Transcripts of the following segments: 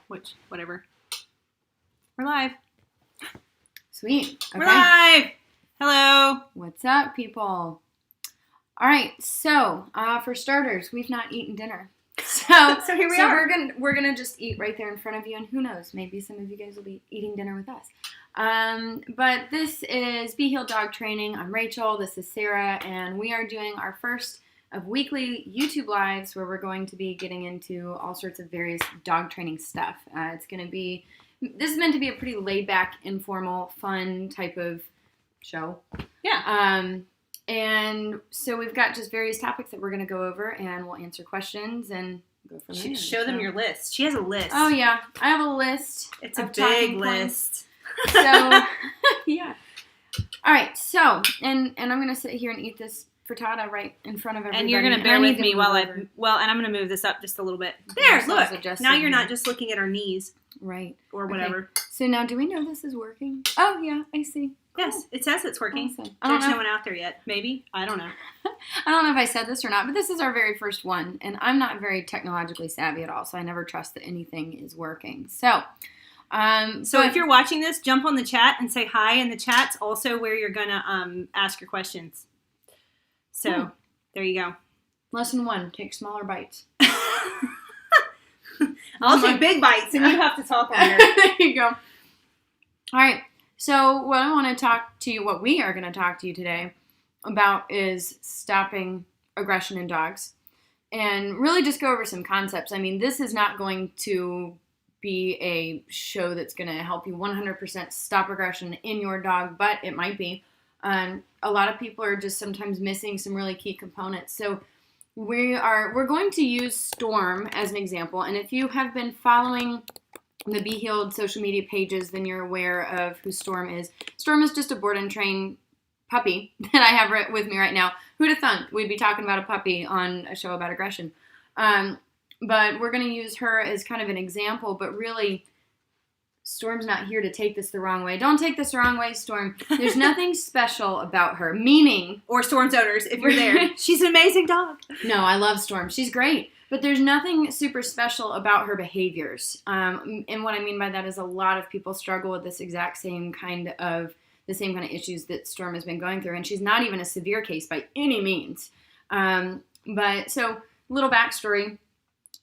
whatever. We're live. Sweet. Okay. We're live. Hello. What's up, people? All right. So, for starters, we've not eaten dinner. So here we are. We're gonna just eat right there in front of you, and who knows? Maybe some of you guys will be eating dinner with us. But this is Be Healed Dog Training. I'm Rachel. This is Sara, and we are doing our first of weekly YouTube lives where we're going to be getting into all sorts of various dog training stuff. This is meant to be a pretty laid back, informal, fun type of show. Yeah. And so we've got just various topics that we're going to go over, and we'll answer questions and go from there. Show them your list. She has a list. Oh, yeah. I have a list. It's a big list. So, yeah. All right. So, and I'm going to sit here and eat this frittata right in front of everybody. And you're going to bear with me and I'm going to move this up just a little bit. There, look. Now you're not just looking at our knees. Right. Or whatever. Okay. So now, do we know this is working? Oh, yeah. I see. Cool. Yes, it says it's working. Awesome. There's no one out there yet. Maybe. I don't know. I don't know if I said this or not, but this is our very first one, and I'm not very technologically savvy at all, so I never trust that anything is working. So if you're watching this, jump on the chat and say hi, and the chat's also where you're going to ask your questions. So, There you go. Lesson 1, take smaller bites. I'll take big bites, and you have to talk on here. There you go. All right. So what we are going to talk to you today about is stopping aggression in dogs, and really just go over some concepts. I mean, this is not going to be a show that's going to help you 100% stop aggression in your dog, but it might be. A lot of people are just sometimes missing some really key components. So we're going to use Storm as an example, and if you have been following the Be Healed social media pages, then you're aware of who Storm is. Storm is just a board and train puppy that I have with me right now. Who'd have thunk we'd be talking about a puppy on a show about aggression? But we're going to use her as kind of an example, but really, Storm's not here to take this the wrong way. Don't take this the wrong way, Storm. There's nothing special about her, meaning... Or Storm's owners, if you're there. She's an amazing dog. No, I love Storm. She's great. But there's nothing super special about her behaviors. And what I mean by that is a lot of people struggle with the same kind of issues that Storm has been going through. And she's not even a severe case by any means. But so, little backstory.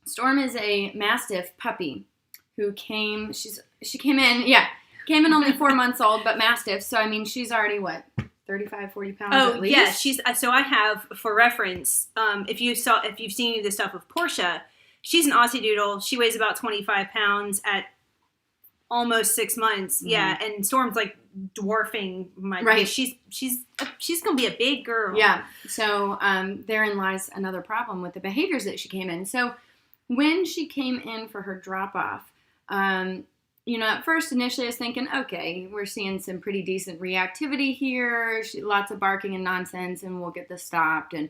Storm is a Mastiff puppy who came in only 4 months old, but Mastiff. So, I mean, she's already, 35, 40 pounds at least? Yeah, so I have, for reference, if you've seen the stuff of Portia, she's an Aussie Doodle. She weighs about 25 pounds at almost 6 months. Mm-hmm. Yeah, and Storm's like dwarfing my... Right. She's going to be a big girl. Yeah, so therein lies another problem with the behaviors that she came in. So when she came in for her drop-off, at first, initially, I was thinking, okay, we're seeing some pretty decent reactivity here, lots of barking and nonsense, and we'll get this stopped. And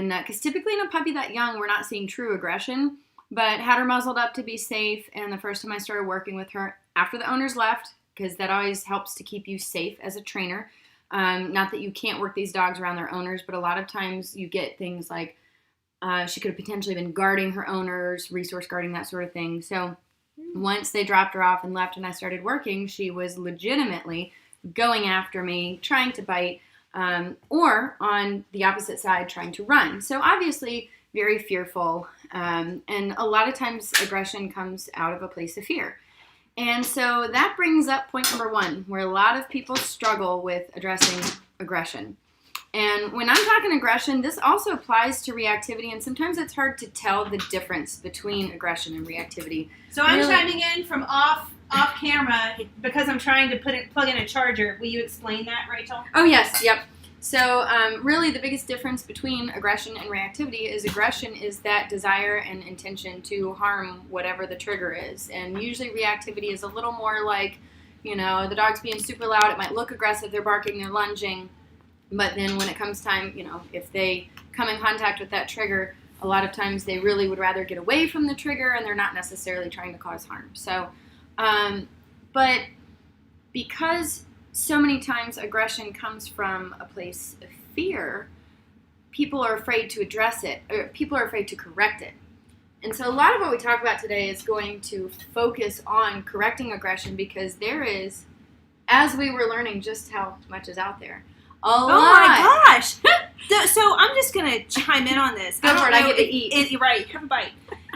because typically in a puppy that young, we're not seeing true aggression, but had her muzzled up to be safe. And the first time I started working with her, after the owners left, because that always helps to keep you safe as a trainer. Not that you can't work these dogs around their owners, but a lot of times you get things like she could have potentially been guarding her owners, resource guarding, that sort of thing. So once they dropped her off and left and I started working, she was legitimately going after me, trying to bite, or on the opposite side, trying to run. So obviously very fearful, and a lot of times aggression comes out of a place of fear. And so that brings up point number 1, where a lot of people struggle with addressing aggression. And when I'm talking aggression, this also applies to reactivity, and sometimes it's hard to tell the difference between aggression and reactivity. So I'm chiming in from off camera because I'm trying to plug in a charger. Will you explain that, Rachel? Oh, yes. Yep. So really the biggest difference between aggression and reactivity is aggression is that desire and intention to harm whatever the trigger is. And usually reactivity is a little more like, the dog's being super loud. It might look aggressive. They're barking. They're lunging. But then when it comes time, if they come in contact with that trigger, a lot of times they really would rather get away from the trigger and they're not necessarily trying to cause harm. So, but because so many times aggression comes from a place of fear, people are afraid to address it, or people are afraid to correct it. And so a lot of what we talk about today is going to focus on correcting aggression because there is, as we were learning just how much is out there, a lot. Oh my gosh! So I'm just going to chime in on this. Go for it. I get to eat. Right. Have a bite.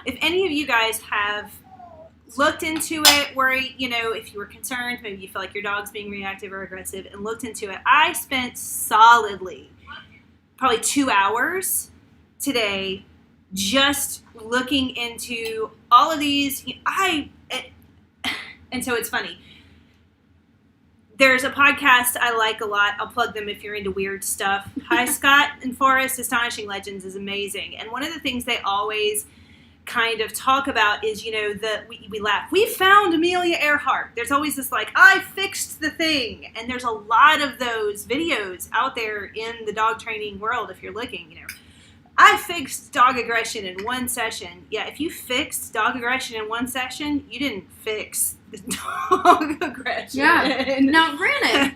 If any of you guys have looked into it, worried, if you were concerned, maybe you feel like your dog's being reactive or aggressive, and looked into it, I spent solidly probably 2 hours today just looking into all of these. And so it's funny. There's a podcast I like a lot. I'll plug them if you're into weird stuff. Hi, Scott and Forrest. Astonishing Legends is amazing. And one of the things they always kind of talk about is, we laugh. We found Amelia Earhart. There's always this I fixed the thing. And there's a lot of those videos out there in the dog training world if you're looking, I fixed dog aggression in one session. Yeah, if you fixed dog aggression in one session, you didn't fix the dog aggression. Yeah. Now, granted,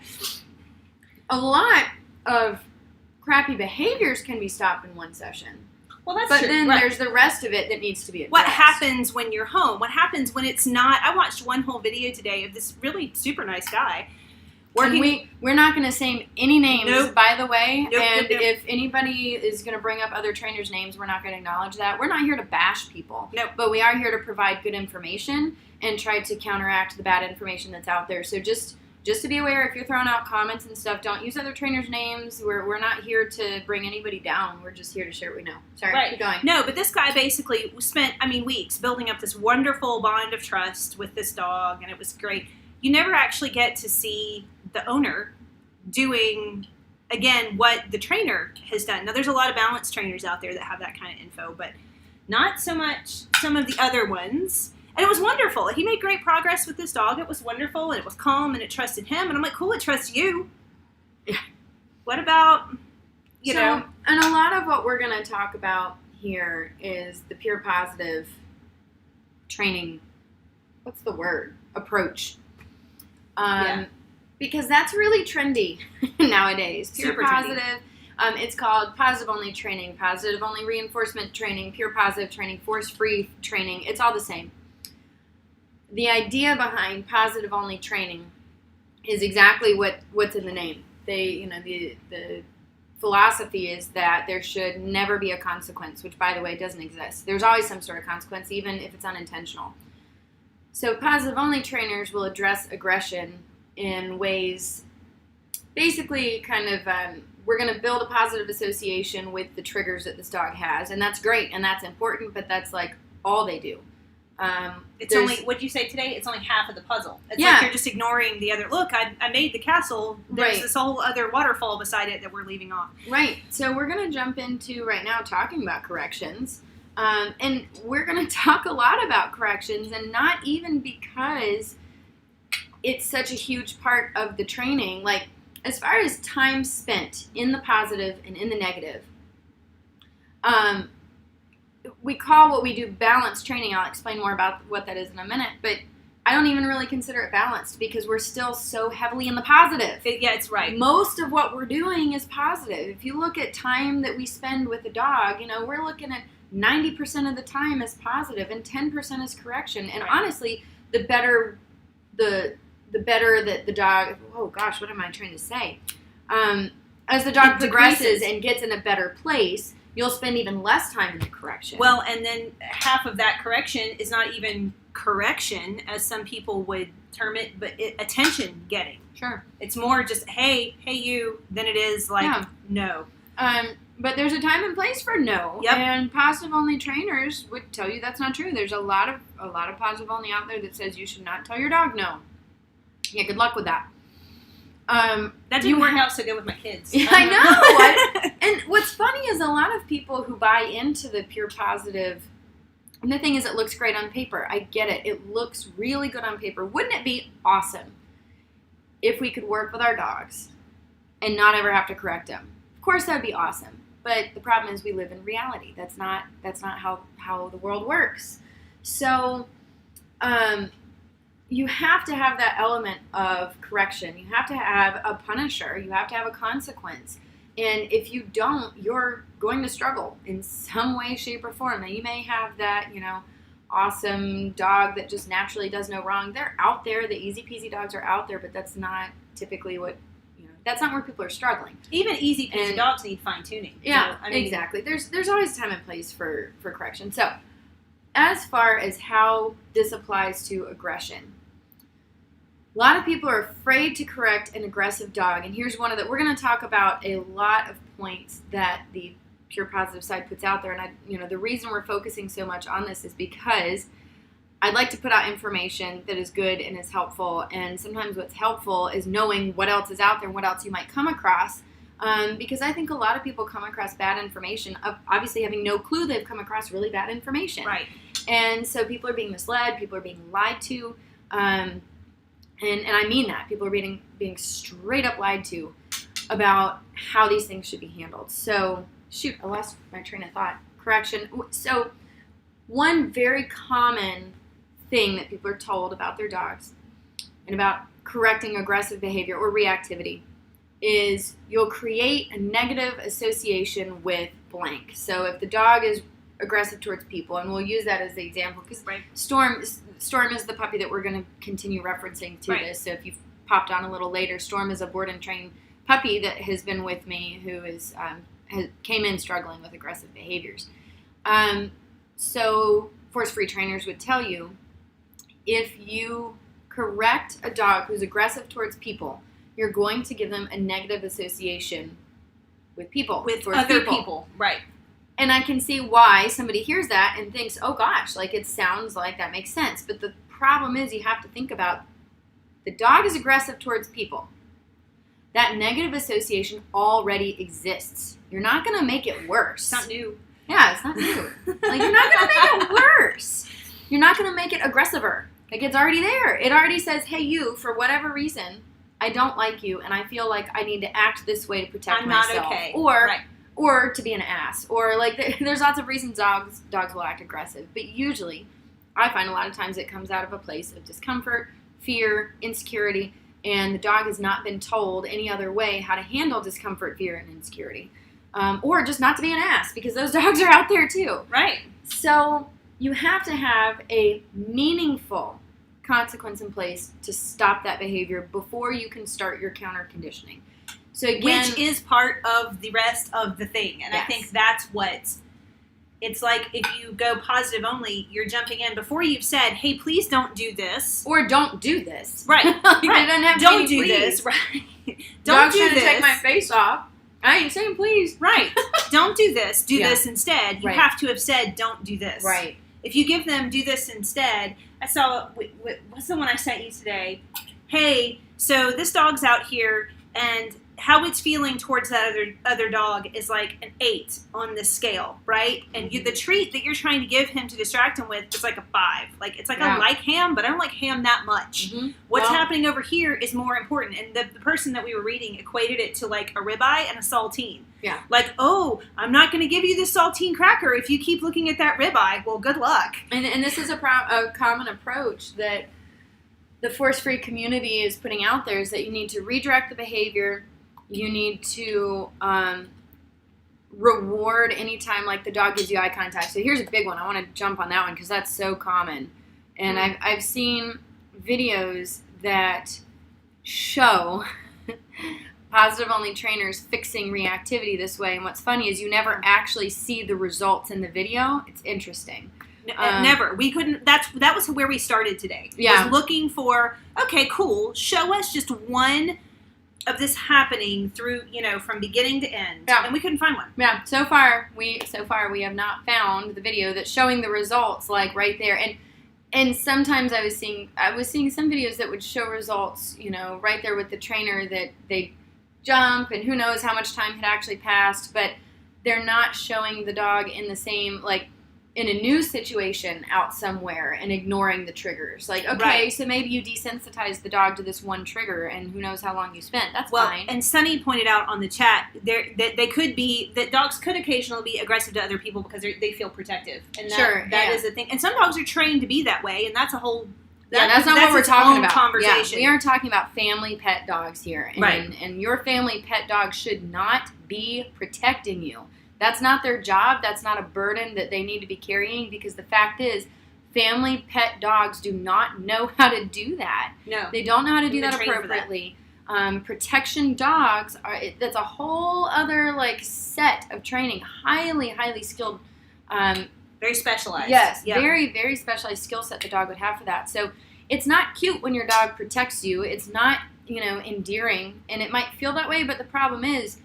a lot of crappy behaviors can be stopped in one session. Well, that's but true. Then right. There's the rest of it that needs to be addressed. What happens when you're home? What happens when it's not? I watched one whole video today of this really super nice guy working. And we're not going to say any names, Nope. by the way. Nope, and nope. if anybody is going to bring up other trainers' names, we're not going to acknowledge that. We're not here to bash people. Nope. But we are here to provide good information and try to counteract the bad information that's out there. So just to be aware, if you're throwing out comments and stuff, don't use other trainers' names. We're not here to bring anybody down. We're just here to share what we know. Sorry, right. keep going. No, but this guy basically spent, weeks building up this wonderful bond of trust with this dog, and it was great. You never actually get to see the owner doing, again, what the trainer has done. Now, there's a lot of balance trainers out there that have that kind of info, but not so much some of the other ones. And it was wonderful. He made great progress with this dog. It was wonderful, and it was calm, and it trusted him. And I'm like, cool, it trusts you. Yeah. What about, And a lot of what we're going to talk about here is the pure positive training, what's the word? Approach. Because that's really trendy nowadays. Pure Super positive. trendy. It's called positive-only training, positive-only reinforcement training, pure positive training, force-free training. It's all the same. The idea behind positive-only training is exactly what's in the name. The philosophy is that there should never be a consequence, which, by the way, doesn't exist. There's always some sort of consequence, even if it's unintentional. So positive-only trainers will address aggression in ways, basically we're going to build a positive association with the triggers that this dog has, and that's great, and that's important, but that's all they do. It's only, what'd you say today? It's only half of the puzzle. It's Yeah. like you're just ignoring the other, look, I made the castle. There's Right. this whole other waterfall beside it that we're leaving off. Right. So we're going to jump into right now talking about corrections. And we're going to talk a lot about corrections, and not even because it's such a huge part of the training. As far as time spent in the positive and in the negative, we call what we do balanced training. I'll explain more about what that is in a minute, but I don't even really consider it balanced because we're still so heavily in the positive. Yeah, it's right. Most of what we're doing is positive. If you look at time that we spend with a dog, we're looking at 90% of the time is positive and 10% is correction. And Right. honestly, the better that the dog, oh gosh, what am I trying to say? As the dog It progresses decreases. and gets in a better place, you'll spend even less time in the correction. Well, and then half of that correction is not even correction, as some people would term it, but attention getting. sure. It's more just, hey you, than it is no. But there's a time and place for no. Yep. And positive only trainers would tell you that's not true. There's a lot of positive only out there that says you should not tell your dog no. Yeah, good luck with that. That didn't work out so good with my kids. Yeah, I know. And what's funny is a lot of people who buy into the pure positive, and the thing is, it looks great on paper. I get it. It looks really good on paper. Wouldn't it be awesome if we could work with our dogs and not ever have to correct them? Of course, that would be awesome. But the problem is we live in reality. That's not how the world works. So you have to have that element of correction. You have to have a punisher. You have to have a consequence. And if you don't, you're going to struggle in some way, shape, or form. Now, you may have that, awesome dog that just naturally does no wrong. They're out there. The easy peasy dogs are out there, but that's not typically what, that's not where people are struggling. Even easy peasy dogs need fine tuning. Yeah, so, exactly. There's always time and place for correction. So, as far as how this applies to aggression, a lot of people are afraid to correct an aggressive dog, and here's one of we're going to talk about a lot of points that the Pure Positive side puts out there, and the reason we're focusing so much on this is because I'd like to put out information that is good and is helpful, and sometimes what's helpful is knowing what else is out there and what else you might come across, because I think a lot of people come across bad information, obviously having no clue they've come across really bad information. Right. And so people are being misled, people are being lied to, and I mean that. People are being straight up lied to about how these things should be handled. So, I lost my train of thought. Correction. So, one very common thing that people are told about their dogs and about correcting aggressive behavior or reactivity is you'll create a negative association with blank. So, if the dog is aggressive towards people, and we'll use that as the example because Storm is the puppy that we're going to continue referencing to this. So if you've popped on a little later, Storm is a board and trained puppy that has been with me who came in struggling with aggressive behaviors. So force-free trainers would tell you if you correct a dog who's aggressive towards people, you're going to give them a negative association with people. With other people. Right. And I can see why somebody hears that and thinks, oh gosh, it sounds like that makes sense. But the problem is you have to think about the dog is aggressive towards people. That negative association already exists. You're not going to make it worse. It's not new. Yeah, it's not new. You're not going to make it worse. You're not going to make it aggressiver. It's already there. It already says, hey, you, for whatever reason, I don't like you, and I feel like I need to act this way to protect myself. I'm not okay. Or to be an ass. Or, there's lots of reasons dogs will act aggressive. But usually, I find a lot of times it comes out of a place of discomfort, fear, insecurity, and the dog has not been told any other way how to handle discomfort, fear, and insecurity. Or just not to be an ass, because those dogs are out there too. Right. So, you have to have a meaningful consequence in place to stop that behavior before you can start your counter conditioning. So again, which is part of the rest of the thing. And I think that's what it's like. If you go positive only, you're jumping in before you've said, hey, please don't do this. Or don't do this. Right. Don't do this. Right. Don't do this. Dog's trying to take my face off. I ain't saying please. Right. Don't do this. Do this instead. You have to have said don't do this. Right. If you give them do this instead, I saw, what's the one I sent you today? Hey, so this dog's out here and how it's feeling towards that other dog is like an 8 on the scale, right? And the treat that you're trying to give him to distract him with is like a 5. It's like I like ham, but I don't like ham that much. Mm-hmm. What's happening over here is more important. And the person that we were reading equated it to like a ribeye and a saltine. Yeah. Oh, I'm not going to give you this saltine cracker if you keep looking at that ribeye. Well, good luck. And this is a common approach that the force-free community is putting out there, is that you need to redirect the behavior. You need to reward anytime the dog gives you eye contact. So here's a big one. I want to jump on that one because that's so common. And I've seen videos that show positive-only trainers fixing reactivity this way. And what's funny is you never actually see the results in the video. It's interesting. Never. We couldn't. That was where we started today. Yeah. Was looking for, okay, cool. Show us just one of this happening through, from beginning to end. Yeah. And we couldn't find one. Yeah. So far we have not found the video that's showing the results right there. And sometimes I was seeing some videos that would show results, right there with the trainer, that they jump and who knows how much time had actually passed, but they're not showing the dog in the same, in a new situation out somewhere and ignoring the triggers. So maybe you desensitized the dog to this one trigger and who knows how long you spent. That's fine. And Sunny pointed out on the chat that dogs could occasionally be aggressive to other people because they feel protective. And that is a thing. And some dogs are trained to be that way, and that's a whole That's not what we're its talking own about. Conversation. Yeah, we are talking about family pet dogs here. And, Right. And your family pet dog should not be protecting you. That's not their job. That's not a burden that they need to be carrying, because the fact is, family pet dogs do not know how to do that. No. They don't know how to do They're that trained for that. appropriately. Protection dogs that's a whole other set of training, highly skilled. Very specialized. Yes, Yeah. very, very specialized skill set the dog would have for that. So it's not cute when your dog protects you. It's not, endearing, and it might feel that way, but the problem is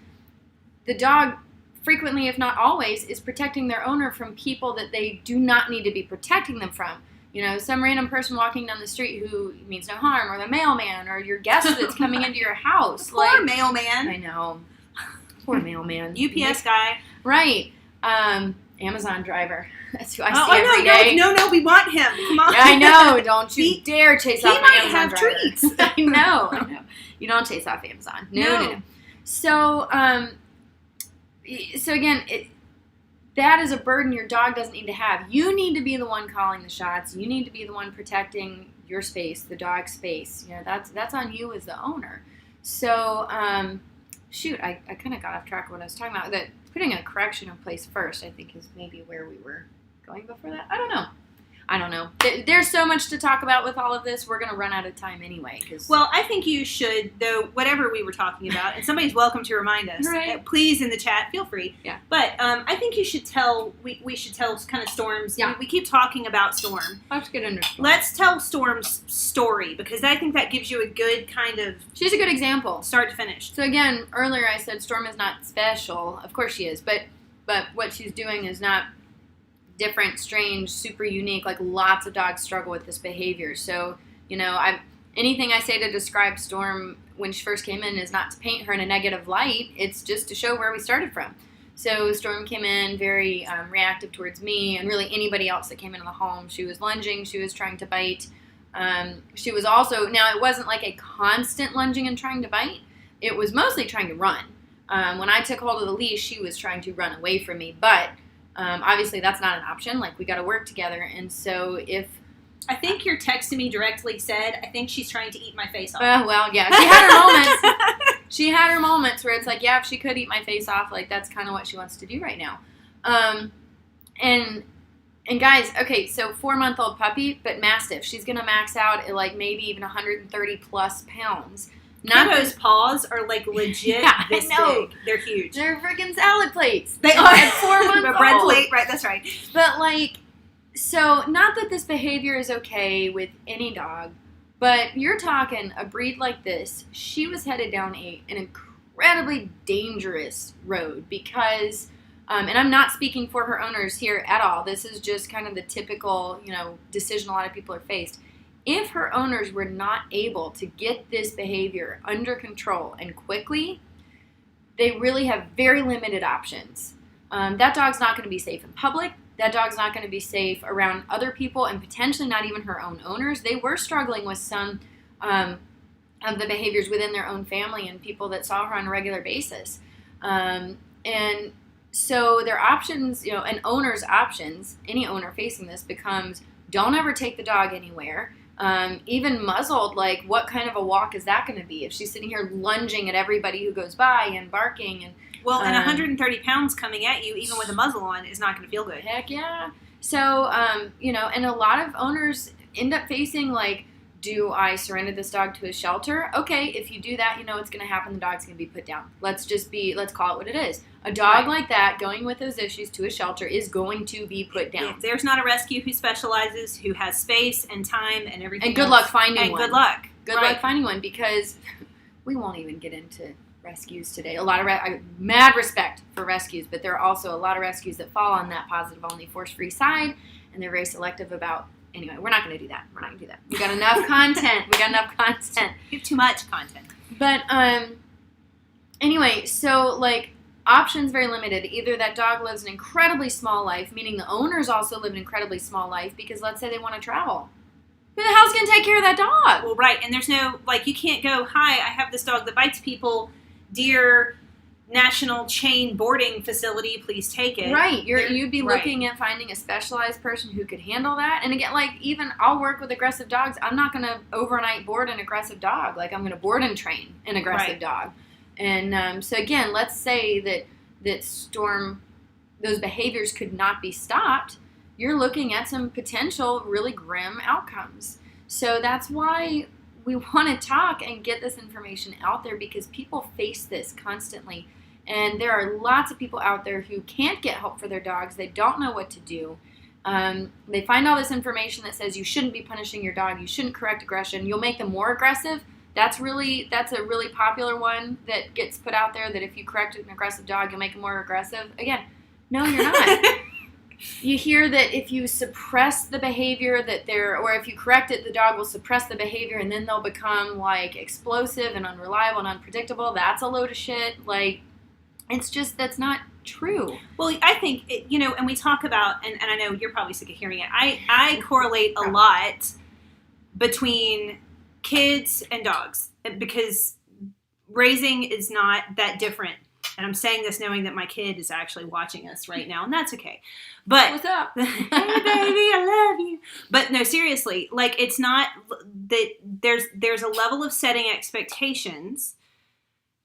the dog frequently, if not always, is protecting their owner from people that they do not need to be protecting them from. Some random person walking down the street who means no harm, or the mailman, or your guest that's coming into your house. Poor mailman. I know. Poor mailman. UPS guy. Right. Amazon driver. That's who I see every day. No, we want him. Come on. Yeah, I know. Don't you dare chase off an might Amazon have driver. treats. I know. You don't chase off Amazon. No. So, again, that is a burden your dog doesn't need to have. You need to be the one calling the shots. You need to be the one protecting your space, the dog's space. That's on you as the owner. So, I kind of got off track of what I was talking about. That putting a correction in place first, I think, is maybe where we were going before that. I don't know. There's so much to talk about with all of this. We're going to run out of time anyway. Well, I think you should, though, whatever we were talking about, and somebody's welcome to remind us. Right. Please, in the chat, feel free. Yeah. But I think you should we should tell kind of Storm's. Yeah. We keep talking about Storm. Let's get into Storm. Let's tell Storm's story, because I think that gives you a good kind of She's a good example. start to finish. So again, earlier I said Storm is not special. Of course she is, but what she's doing is not different, strange, super unique. Lots of dogs struggle with this behavior. So, anything I say to describe Storm when she first came in is not to paint her in a negative light. It's just to show where we started from. So Storm came in very reactive towards me and really anybody else that came into the home. She was lunging. She was trying to bite. She was also, now it wasn't like a constant lunging and trying to bite. It was mostly trying to run. When I took hold of the leash, she was trying to run away from me. But obviously that's not an option. We got to work together. And so if... I think your text to me directly said, I think she's trying to eat my face off. Well, yeah. She had her moments. She had her moments where it's if she could eat my face off, that's kind of what she wants to do right now. And guys, okay, so 4-month-old puppy, but Mastiff. She's going to max out at maybe even 130 plus pounds. Kiddo's paws are legit this big. They're huge. They're freaking salad plates. They are. At 4 months A bread old. plate, right? That's right. But so not that this behavior is okay with any dog, but you're talking a breed like this. She was headed down an incredibly dangerous road because, and I'm not speaking for her owners here at all. This is just kind of the typical, decision a lot of people are faced. If her owners were not able to get this behavior under control and quickly, they really have very limited options. That dog's not going to be safe in public. That dog's not going to be safe around other people and potentially not even her own owners. They were struggling with some of the behaviors within their own family and people that saw her on a regular basis. And so their options, an owner's options, any owner facing this becomes, don't ever take the dog anywhere. Even muzzled, what kind of a walk is that going to be if she's sitting here lunging at everybody who goes by and barking and and 130 pounds coming at you, even with a muzzle on, is not going to feel good. Heck yeah. So, and a lot of owners end up facing do I surrender this dog to a shelter? Okay, if you do that, what's going to happen. The dog's going to be put down. Let's call it what it is. A dog like that, going with those issues to a shelter, is going to be put down. If there's not a rescue who specializes, who has space and time and everything and good luck finding one. Good luck. Good luck finding one, because we won't even get into rescues today. A lot of mad respect for rescues, but there are also a lot of rescues that fall on that positive only force-free side, and they're very selective about. Anyway, we're not going to do that. We got enough content. You have too much content. But anyway, so options very limited. Either that dog lives an incredibly small life, meaning the owners also live an incredibly small life, because let's say they want to travel. Who the hell's going to take care of that dog? Well, right, and there's no, you can't go, hi, I have this dog that bites people, dear national chain boarding facility, please take it. Right. You'd be looking at finding a specialized person who could handle that. And again, like, even I'll work with aggressive dogs. I'm not going to overnight board an aggressive dog. Like, I'm going to board and train an aggressive dog. And so again, let's say that Storm, those behaviors could not be stopped. You're looking at some potential really grim outcomes. So that's why we want to talk and get this information out there, because people face this constantly. And there are lots of people out there who can't get help for their dogs. They don't know what to do. They find all this information that says you shouldn't be punishing your dog. You shouldn't correct aggression. You'll make them more aggressive. That's a really popular one that gets put out there, that if you correct an aggressive dog, you'll make them more aggressive. Again, no, you're not. You hear that if you suppress the behavior or if you correct it, the dog will suppress the behavior and then they'll become like explosive and unreliable and unpredictable. That's a load of shit. Like, it's just, that's not true. Well, I think, and we talk about, and I know you're probably sick of hearing it, I correlate a lot between kids and dogs, because raising is not that different. And I'm saying this knowing that my kid is actually watching us right now, and that's okay. But what's up? Hey, baby, I love you. But no, seriously, like, it's not that there's a level of setting expectations.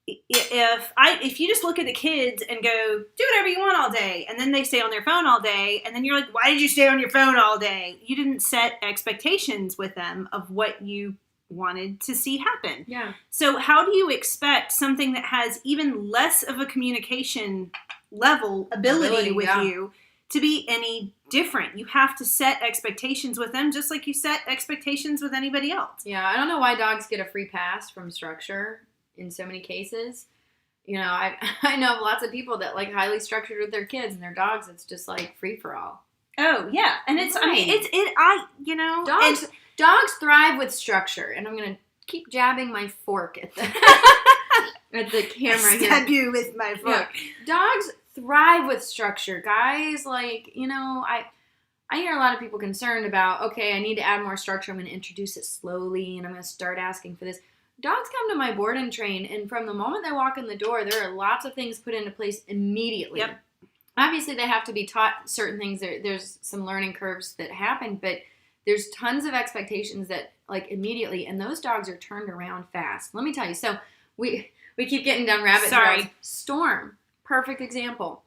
If you just look at the kids and go, do whatever you want all day, and then they stay on their phone all day, and then you're like, why did you stay on your phone all day? You didn't set expectations with them of what you wanted to see happen. Yeah. So how do you expect something that has even less of a communication ability with you to be any different? You have to set expectations with them just like you set expectations with anybody else. Yeah, I don't know why dogs get a free pass from structure in so many cases. I know lots of people that like highly structured with their kids, and their dogs, it's just like free for all. Oh yeah, and it's Dogs thrive with structure, and I'm gonna keep jabbing my fork at the at the camera here. Stab you with my fork. Yeah. Dogs thrive with structure, guys. Like, I hear a lot of people concerned about, okay, I need to add more structure. I'm going to introduce it slowly, and I'm going to start asking for this. Dogs come to my board and train, and from the moment they walk in the door, there are lots of things put into place immediately. Yep. Obviously, they have to be taught certain things. There's some learning curves that happen, but there's tons of expectations that, like, immediately, and those dogs are turned around fast. Let me tell you. So we keep getting down rabbit trails. Storm, perfect example.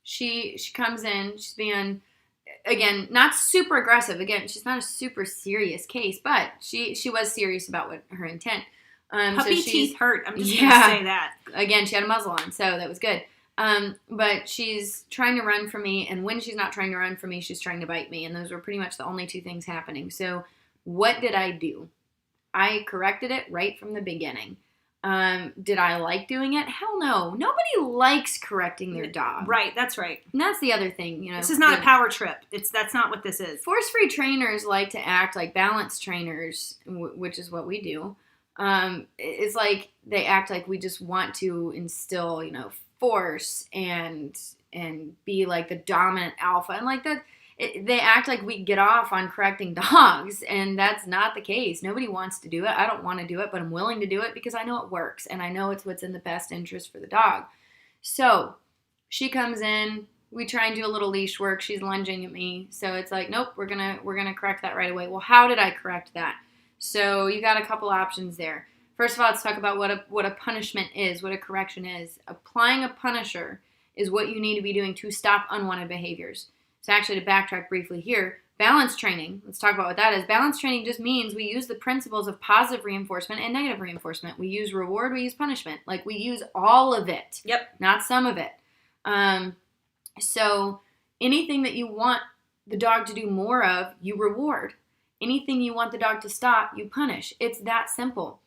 She comes in. She's being, again, not super aggressive. Again, she's not a super serious case, but she was serious about what her intent. Puppy teeth hurt. I'm just going to say that. Again, she had a muzzle on, so that was good. But she's trying to run from me, and when she's not trying to run from me, she's trying to bite me, and those were pretty much the only two things happening. So what did I do? I corrected it right from the beginning. Did I like doing it? Hell no. Nobody likes correcting their dog. Right, that's right. And that's the other thing, This is not a power trip. That's not what this is. Force-free trainers like to act like balance trainers, which is what we do. It's like they act like we just want to instill, force and be like the dominant alpha, and like that. They act like we get off on correcting dogs, and that's not the case. Nobody wants to do it. I don't want to do it, but I'm willing to do it because I know it works, and I know it's what's in the best interest for the dog. So she comes in. We try and do a little leash work. She's lunging at me, so it's like, nope, we're gonna correct that right away. Well, how did I correct that? So you got a couple options there. First of all, let's talk about what a punishment is, what a correction is. Applying a punisher is what you need to be doing to stop unwanted behaviors. So actually, to backtrack briefly here, balance training, let's talk about what that is. Balance training just means we use the principles of positive reinforcement and negative reinforcement. We use reward, we use punishment. Like, we use all of it. Yep. Not some of it. So anything that you want the dog to do more of, you reward. Anything you want the dog to stop, you punish. It's that simple.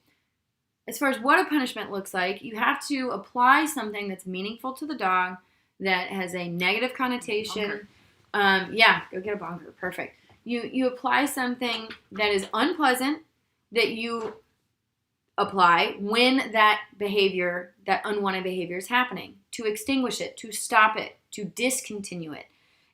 As far as what a punishment looks like, you have to apply something that's meaningful to the dog, that has a negative connotation. Go get a bonker. Perfect. You apply something that is unpleasant, that you apply when that behavior, that unwanted behavior is happening, to extinguish it, to stop it, to discontinue it.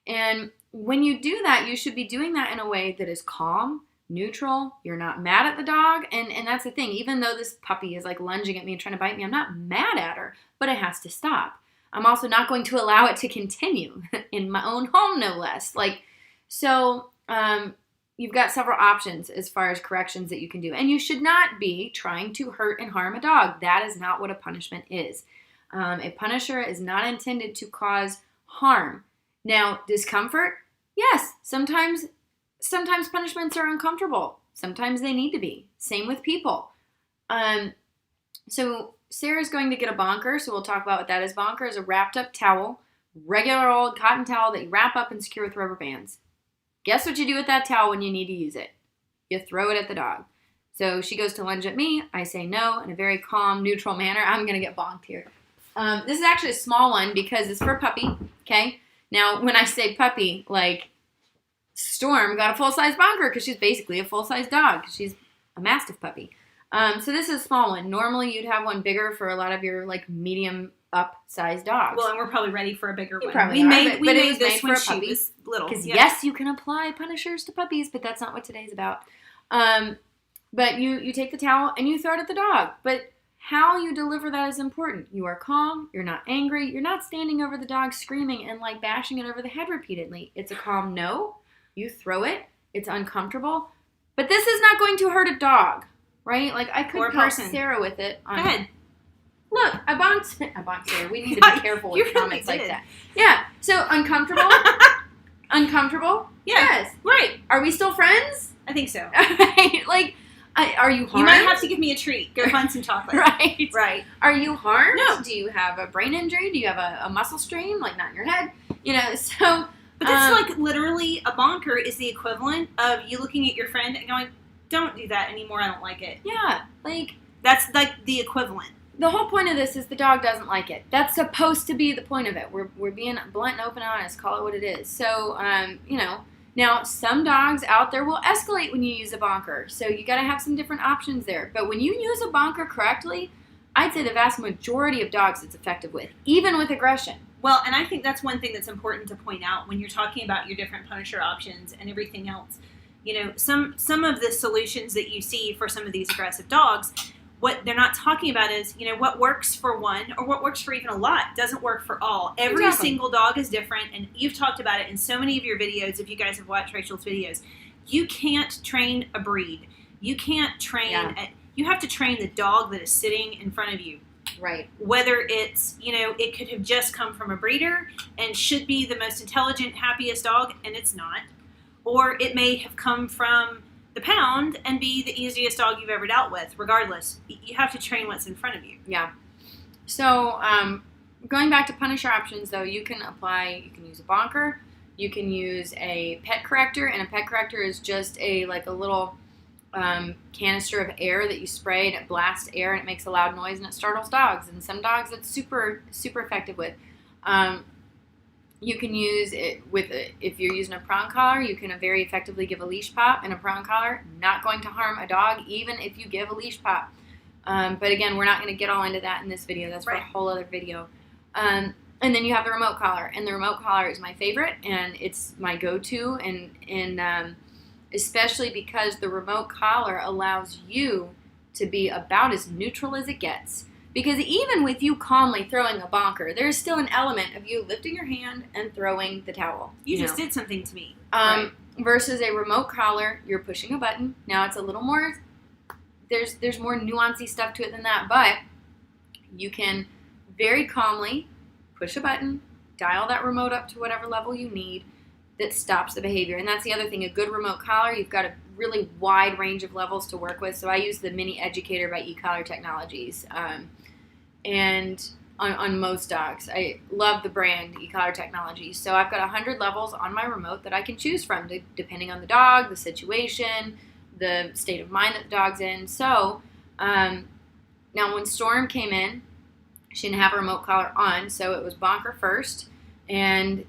And when you do that, you should be doing that in a way that is calm, neutral. You're not mad at the dog. And that's the thing. Even though this puppy is like lunging at me and trying to bite me, I'm not mad at her, but it has to stop. I'm also not going to allow it to continue in my own home, no less. So you've got several options as far as corrections that you can do. And you should not be trying to hurt and harm a dog. That is not what a punishment is. A punisher is not intended to cause harm. Now, discomfort, yes, sometimes punishments are uncomfortable. Sometimes they need to be. Same with people. So Sarah's going to get a bonker, so we'll talk about what that is. Bonker is a wrapped up towel, regular old cotton towel that you wrap up and secure with rubber bands. Guess what you do with that towel when you need to use it? You throw it at the dog. So she goes to lunge at me. I say no in a very calm, neutral manner. I'm going to get bonked here. This is actually a small one because it's for a puppy, okay? Now, when I say puppy, like Storm got a full-size bonker because she's basically a full-size dog. She's a Mastiff puppy. So this is a small one. Normally, you'd have one bigger for a lot of your like medium up size dogs. Well, and we're probably ready for a bigger one. Probably we are, made this when she puppy. was little. Because yes, you can apply punishers to puppies, but that's not what today's about. But you take the towel and you throw it at the dog. But how you deliver that is important. You are calm. You're not angry. You're not standing over the dog screaming and like bashing it over the head repeatedly. It's a calm no. You throw it. It's uncomfortable. But this is not going to hurt a dog, right? Like I could help Sarah with it. Go ahead. Look, I bonked Sarah. We need to be careful with comments like that. Yeah. So uncomfortable. Uncomfortable. Yeah. Yes. Right. Are we still friends? I think so. Right. Like, are you harmed? You might have to give me a treat. Go find some chocolate. Right. Right. Are you harmed? No. Do you have a brain injury? Do you have a muscle strain? Like not in your head? You know. So. But that's like literally a bonker is the equivalent of you looking at your friend and going, "Don't do that anymore. I don't like it." Yeah. Like that's like the equivalent. The whole point of this is the dog doesn't like it. That's supposed to be the point of it. We're being blunt and open and honest. Call it what it is. So, now some dogs out there will escalate when you use a bonker. So you got to have some different options there. But when you use a bonker correctly, I'd say the vast majority of dogs it's effective with, even with aggression. Well, and I think that's one thing that's important to point out when you're talking about your different punisher options and everything else. You know, some of the solutions that you see for some of these aggressive dogs, what they're not talking about is, what works for one or what works for even a lot doesn't work for all. Every single dog is different, and you've talked about it in so many of your videos. If you guys have watched Rachel's videos, you can't train a breed. You can't train. You have to train the dog that is sitting in front of you. Right. Whether it's, it could have just come from a breeder and should be the most intelligent, happiest dog, and it's not. Or it may have come from the pound and be the easiest dog you've ever dealt with. Regardless, you have to train what's in front of you. Yeah. So, going back to punisher options, though, you can use a bonker, you can use a pet corrector, and a pet corrector is just a little canister of air that you spray and it blasts air and it makes a loud noise and it startles dogs. And some dogs it's super, super effective with. You can use it if you're using a prong collar, you can very effectively give a leash pop, and a prong collar not going to harm a dog even if you give a leash pop. But again, we're not going to get all into that in this video. That's for a whole other video. And then you have the remote collar, and the remote collar is my favorite, and it's my go-to, and especially because the remote collar allows you to be about as neutral as it gets. Because even with you calmly throwing a bonker, there's still an element of you lifting your hand and throwing the towel. You just did something to me. Versus a remote collar, you're pushing a button. Now it's a little more, there's more nuancy stuff to it than that, but you can very calmly push a button, dial that remote up to whatever level you need that stops the behavior. And that's the other thing, a good remote collar, you've got a really wide range of levels to work with. So I use the Mini Educator by eCollar Technologies. And on most dogs, I love the brand eCollar Technologies. So I've got 100 levels on my remote that I can choose from, depending on the dog, the situation, the state of mind that the dog's in. So now when Storm came in, she didn't have a remote collar on, so it was bonker first, and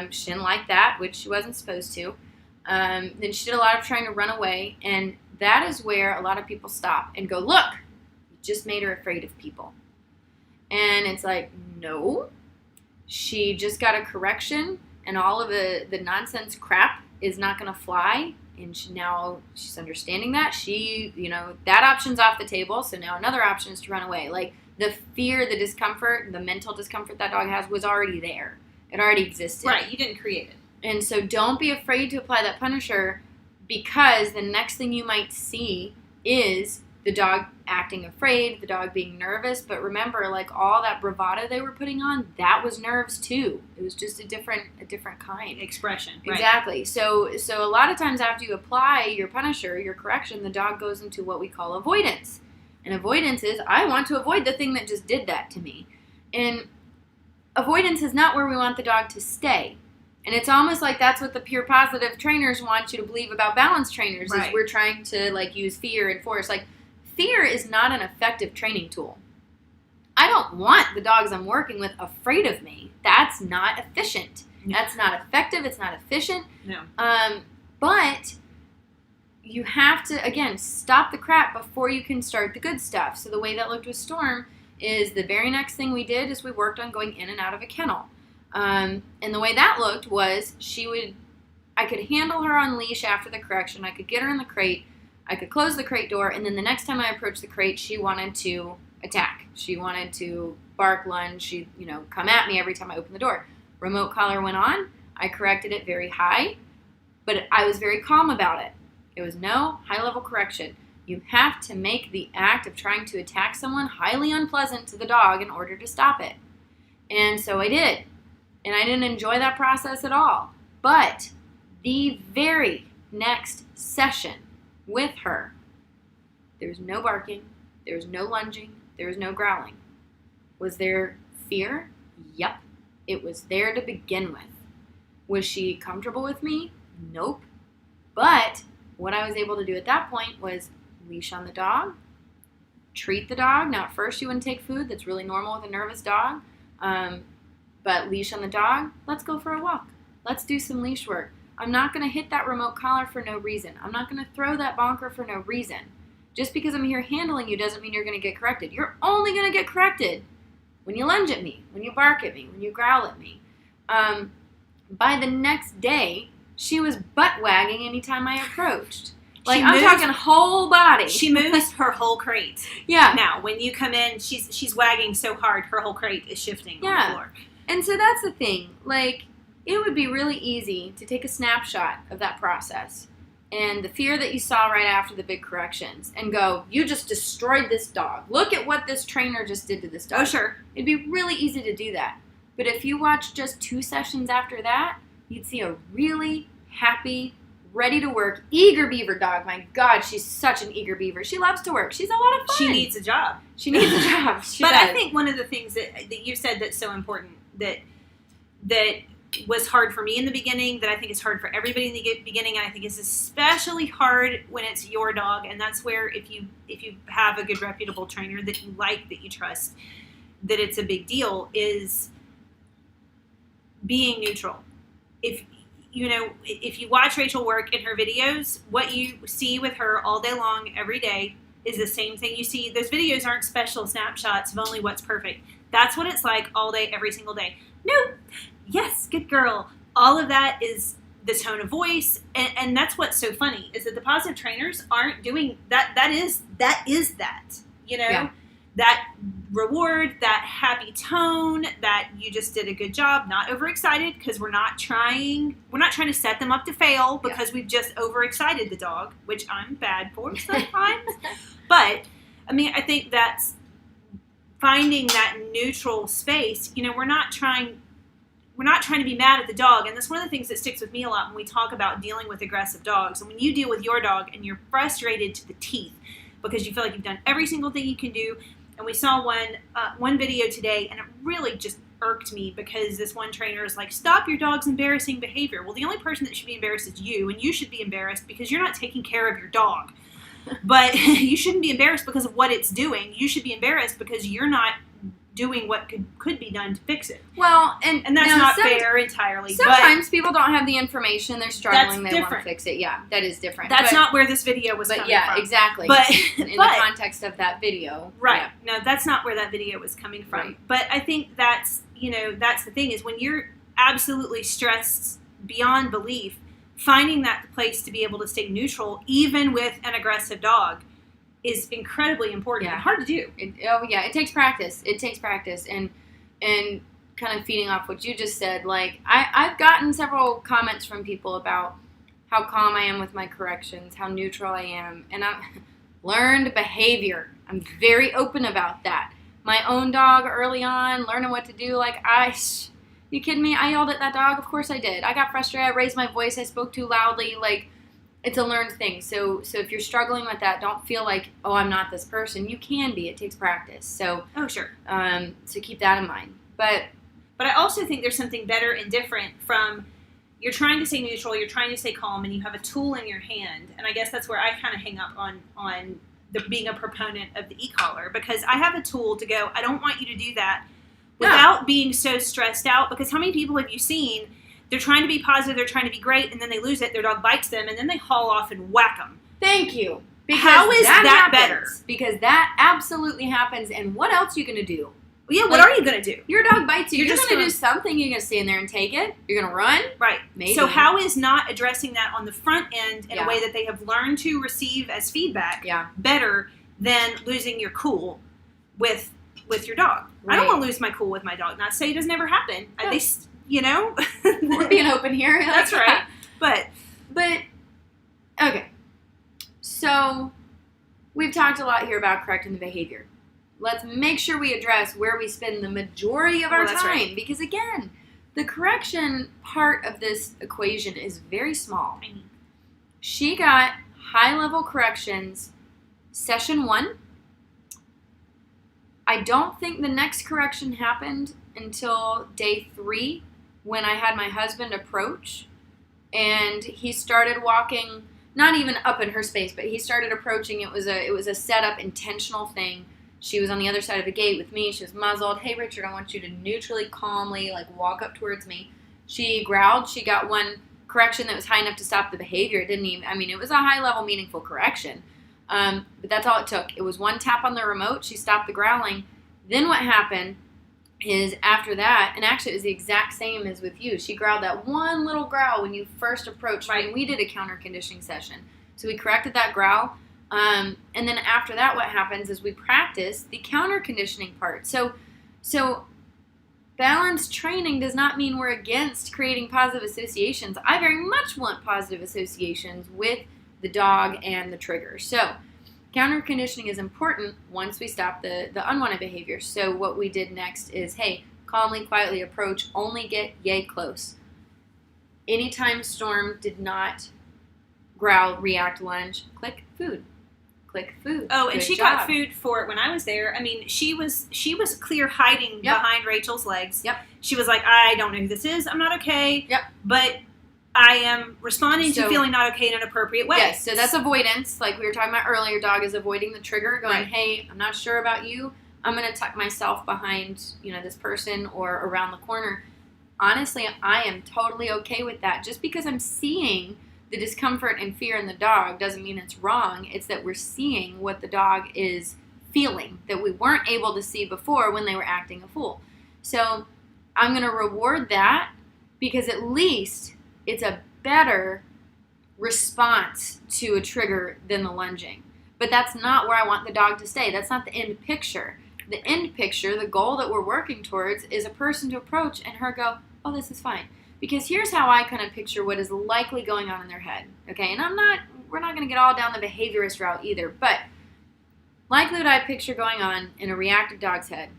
she didn't like that, which she wasn't supposed to. Then she did a lot of trying to run away, and that is where a lot of people stop and go, look, you just made her afraid of people. And it's like, no, she just got a correction, and all of the nonsense crap is not going to fly And now she's understanding that. That option's off the table. So now another option is to run away. Like, the fear, the discomfort, the mental discomfort that dog has was already there. It already existed. Right. You didn't create it. And so don't be afraid to apply that punisher, because the next thing you might see is the dog acting afraid, the dog being nervous. But remember, like, all that bravado they were putting on, that was nerves too. It was just a different kind. Expression. Right. Exactly. So a lot of times after you apply your punisher, your correction, the dog goes into what we call avoidance. And avoidance is, I want to avoid the thing that just did that to me. And avoidance is not where we want the dog to stay. And it's almost like that's what the pure positive trainers want you to believe about balance trainers, right. is we're trying to, like, use fear and force. Like, fear is not an effective training tool. I don't want the dogs I'm working with afraid of me. That's not efficient. No. That's not effective. It's not efficient. No. But you have to, again, stop the crap before you can start the good stuff. So the way that looked with Storm is the very next thing we did is we worked on going in and out of a kennel. And the way that looked was I could handle her on leash after the correction. I could get her in the crate. I could close the crate door. And then the next time I approached the crate, she wanted to attack. She wanted to bark, lunge. She'd, come at me every time I opened the door. Remote collar went on. I corrected it very high, but I was very calm about it. It was no high-level correction. You have to make the act of trying to attack someone highly unpleasant to the dog in order to stop it. And so I did. And I didn't enjoy that process at all. But the very next session with her, there was no barking, there was no lunging, there was no growling. Was there fear? Yep. It was there to begin with. Was she comfortable with me? Nope. But what I was able to do at that point was leash on the dog, treat the dog. Now, at first you wouldn't take food. That's really normal with a nervous dog. But leash on the dog, let's go for a walk. Let's do some leash work. I'm not going to hit that remote collar for no reason. I'm not going to throw that bonker for no reason. Just because I'm here handling you doesn't mean you're going to get corrected. You're only going to get corrected when you lunge at me, when you bark at me, when you growl at me. By the next day, she was butt wagging anytime I approached. Like, I'm talking whole body. She moves her whole crate. Yeah. Now, when you come in, she's wagging so hard, her whole crate is shifting on the floor. And so that's the thing. Like, it would be really easy to take a snapshot of that process and the fear that you saw right after the big corrections and go, you just destroyed this dog. Look at what this trainer just did to this dog. Oh, sure. It'd be really easy to do that. But if you watch just 2 sessions after that, you'd see a really happy, ready to work, eager beaver dog. My God, she's such an eager beaver. She loves to work. She's a lot of fun. She needs a job. She needs a job. She but does. I think one of the things that you said that's so important that was hard for me in the beginning, that I think is hard for everybody in the beginning, and I think is especially hard when it's your dog, and that's where if you have a good reputable trainer that you like, that you trust, that it's a big deal, is being neutral. If you watch Rachel work in her videos, what you see with her all day long, every day, is the same thing you see. Those videos aren't special snapshots of only what's perfect. That's what it's like all day, every single day. No, yes, good girl. All of that is the tone of voice, and that's what's so funny, is that the positive trainers aren't doing that. That is that, Yeah. that reward, that happy tone, that you just did a good job, not overexcited, because we're not trying to set them up to fail because we've just overexcited the dog, which I'm bad for sometimes. But I mean, I think that's finding that neutral space. We're not trying to be mad at the dog, and that's one of the things that sticks with me a lot when we talk about dealing with aggressive dogs. And when you deal with your dog and you're frustrated to the teeth because you feel like you've done every single thing you can do. And we saw one video today, and it really just irked me because this one trainer is like, stop your dog's embarrassing behavior. Well, the only person that should be embarrassed is you, and you should be embarrassed because you're not taking care of your dog. But you shouldn't be embarrassed because of what it's doing. You should be embarrassed because you're not doing what could be done to fix it. Well, and that's not fair entirely. Sometimes people don't have the information. They're struggling. They want to different. fix it. Yeah, that is different. That's not where this video was coming from. Yeah, exactly. But in the context of that video. Right. Yeah. No, that's not where that video was coming from. Right. But I think that's the thing, is when you're absolutely stressed beyond belief, finding that place to be able to stay neutral, even with an aggressive dog, is incredibly important and hard to do. It takes practice. It takes practice. And kind of feeding off what you just said, like, I've gotten several comments from people about how calm I am with my corrections, how neutral I am, and I've learned behavior. I'm very open about that. My own dog early on, learning what to do, like, you kidding me? I yelled at that dog? Of course I did. I got frustrated. I raised my voice. I spoke too loudly. Like, it's a learned thing. So if you're struggling with that, don't feel like, oh, I'm not this person. You can be. It takes practice. So, sure. So keep that in mind. But I also think there's something better and different from you're trying to stay neutral, you're trying to stay calm, and you have a tool in your hand. And I guess that's where I kind of hang up on being a proponent of the e-collar, because I have a tool to go, I don't want you to do that without being so stressed out. Because how many people have you seen, they're trying to be positive, they're trying to be great, and then they lose it, their dog bites them, and then they haul off and whack them. Thank you. Because how is that better? Because that absolutely happens, and what else are you going to do? Yeah, what are you going to do? Your dog bites you. You're just going to do something. You're going to stand there and take it. You're going to run. Right. Maybe. So how is not addressing that on the front end in a way that they have learned to receive as feedback better than losing your cool with your dog? Right. I don't want to lose my cool with my dog. Not to say it doesn't ever happen. No. We're being open here. That's right. But okay. So we've talked a lot here about correcting the behavior. Let's make sure we address where we spend the majority of our time. Right. Because, again, the correction part of this equation is very small. She got high-level corrections session 1. I don't think the next correction happened until day 3 when I had my husband approach. And he started walking, not even up in her space, but he started approaching. It was a set-up intentional thing. She was on the other side of the gate with me. She was muzzled. Hey, Richard, I want you to neutrally, calmly, walk up towards me. She growled. She got one correction that was high enough to stop the behavior. It was a high-level, meaningful correction. But that's all it took. It was one tap on the remote. She stopped the growling. Then what happened is after that, and actually it was the exact same as with you. She growled that one little growl when you first approached when we did a counter conditioning session. So we corrected that growl. And then after that, what happens is we practice the counter conditioning part. So balanced training does not mean we're against creating positive associations. I very much want positive associations with the dog and the trigger. So counter conditioning is important once we stop the unwanted behavior. So what we did next is, hey, calmly, quietly approach, only get yay close. Anytime Storm did not growl, react, lunge, click food. Click food. Oh, and Good she job. got food for it when I was there. She was clear hiding behind Rachel's legs. Yep. She was like, I don't know who this is. I'm not okay. Yep. But I am responding to feeling not okay in an appropriate way. Yes, so that's avoidance. Like we were talking about earlier, dog is avoiding the trigger, going, hey, I'm not sure about you. I'm going to tuck myself behind, this person or around the corner. Honestly, I am totally okay with that. Just because I'm seeing the discomfort and fear in the dog doesn't mean it's wrong. It's that we're seeing what the dog is feeling that we weren't able to see before when they were acting a fool. So I'm going to reward that because at least it's a better response to a trigger than the lunging. But that's not where I want the dog to stay. That's not the end picture. The end picture, the goal that we're working towards, is a person to approach and her go, oh, this is fine. Because here's how I kind of picture what is likely going on in their head. Okay, and we're not going to get all down the behaviorist route either, but likely what I picture going on in a reactive dog's head.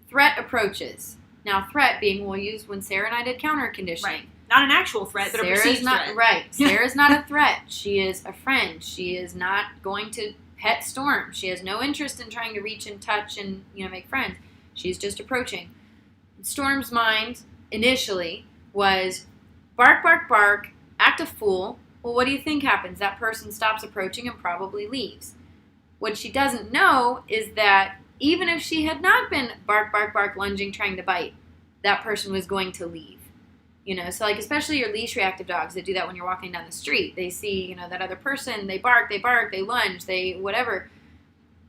Threat approaches. Now, threat being we'll use when Sara and I did counter conditioning. Right. Not an actual threat, but a perceived threat. Right. Sara's not a threat. She is a friend. She is not going to pet Storm. She has no interest in trying to reach and touch and make friends. She's just approaching. Storm's mind initially was bark, bark, bark, act a fool. Well, what do you think happens? That person stops approaching and probably leaves. What she doesn't know is that even if she had not been bark, bark, bark, lunging, trying to bite, that person was going to leave. So especially your leash reactive dogs that do that when you're walking down the street. They see, that other person, they bark, they lunge, they whatever.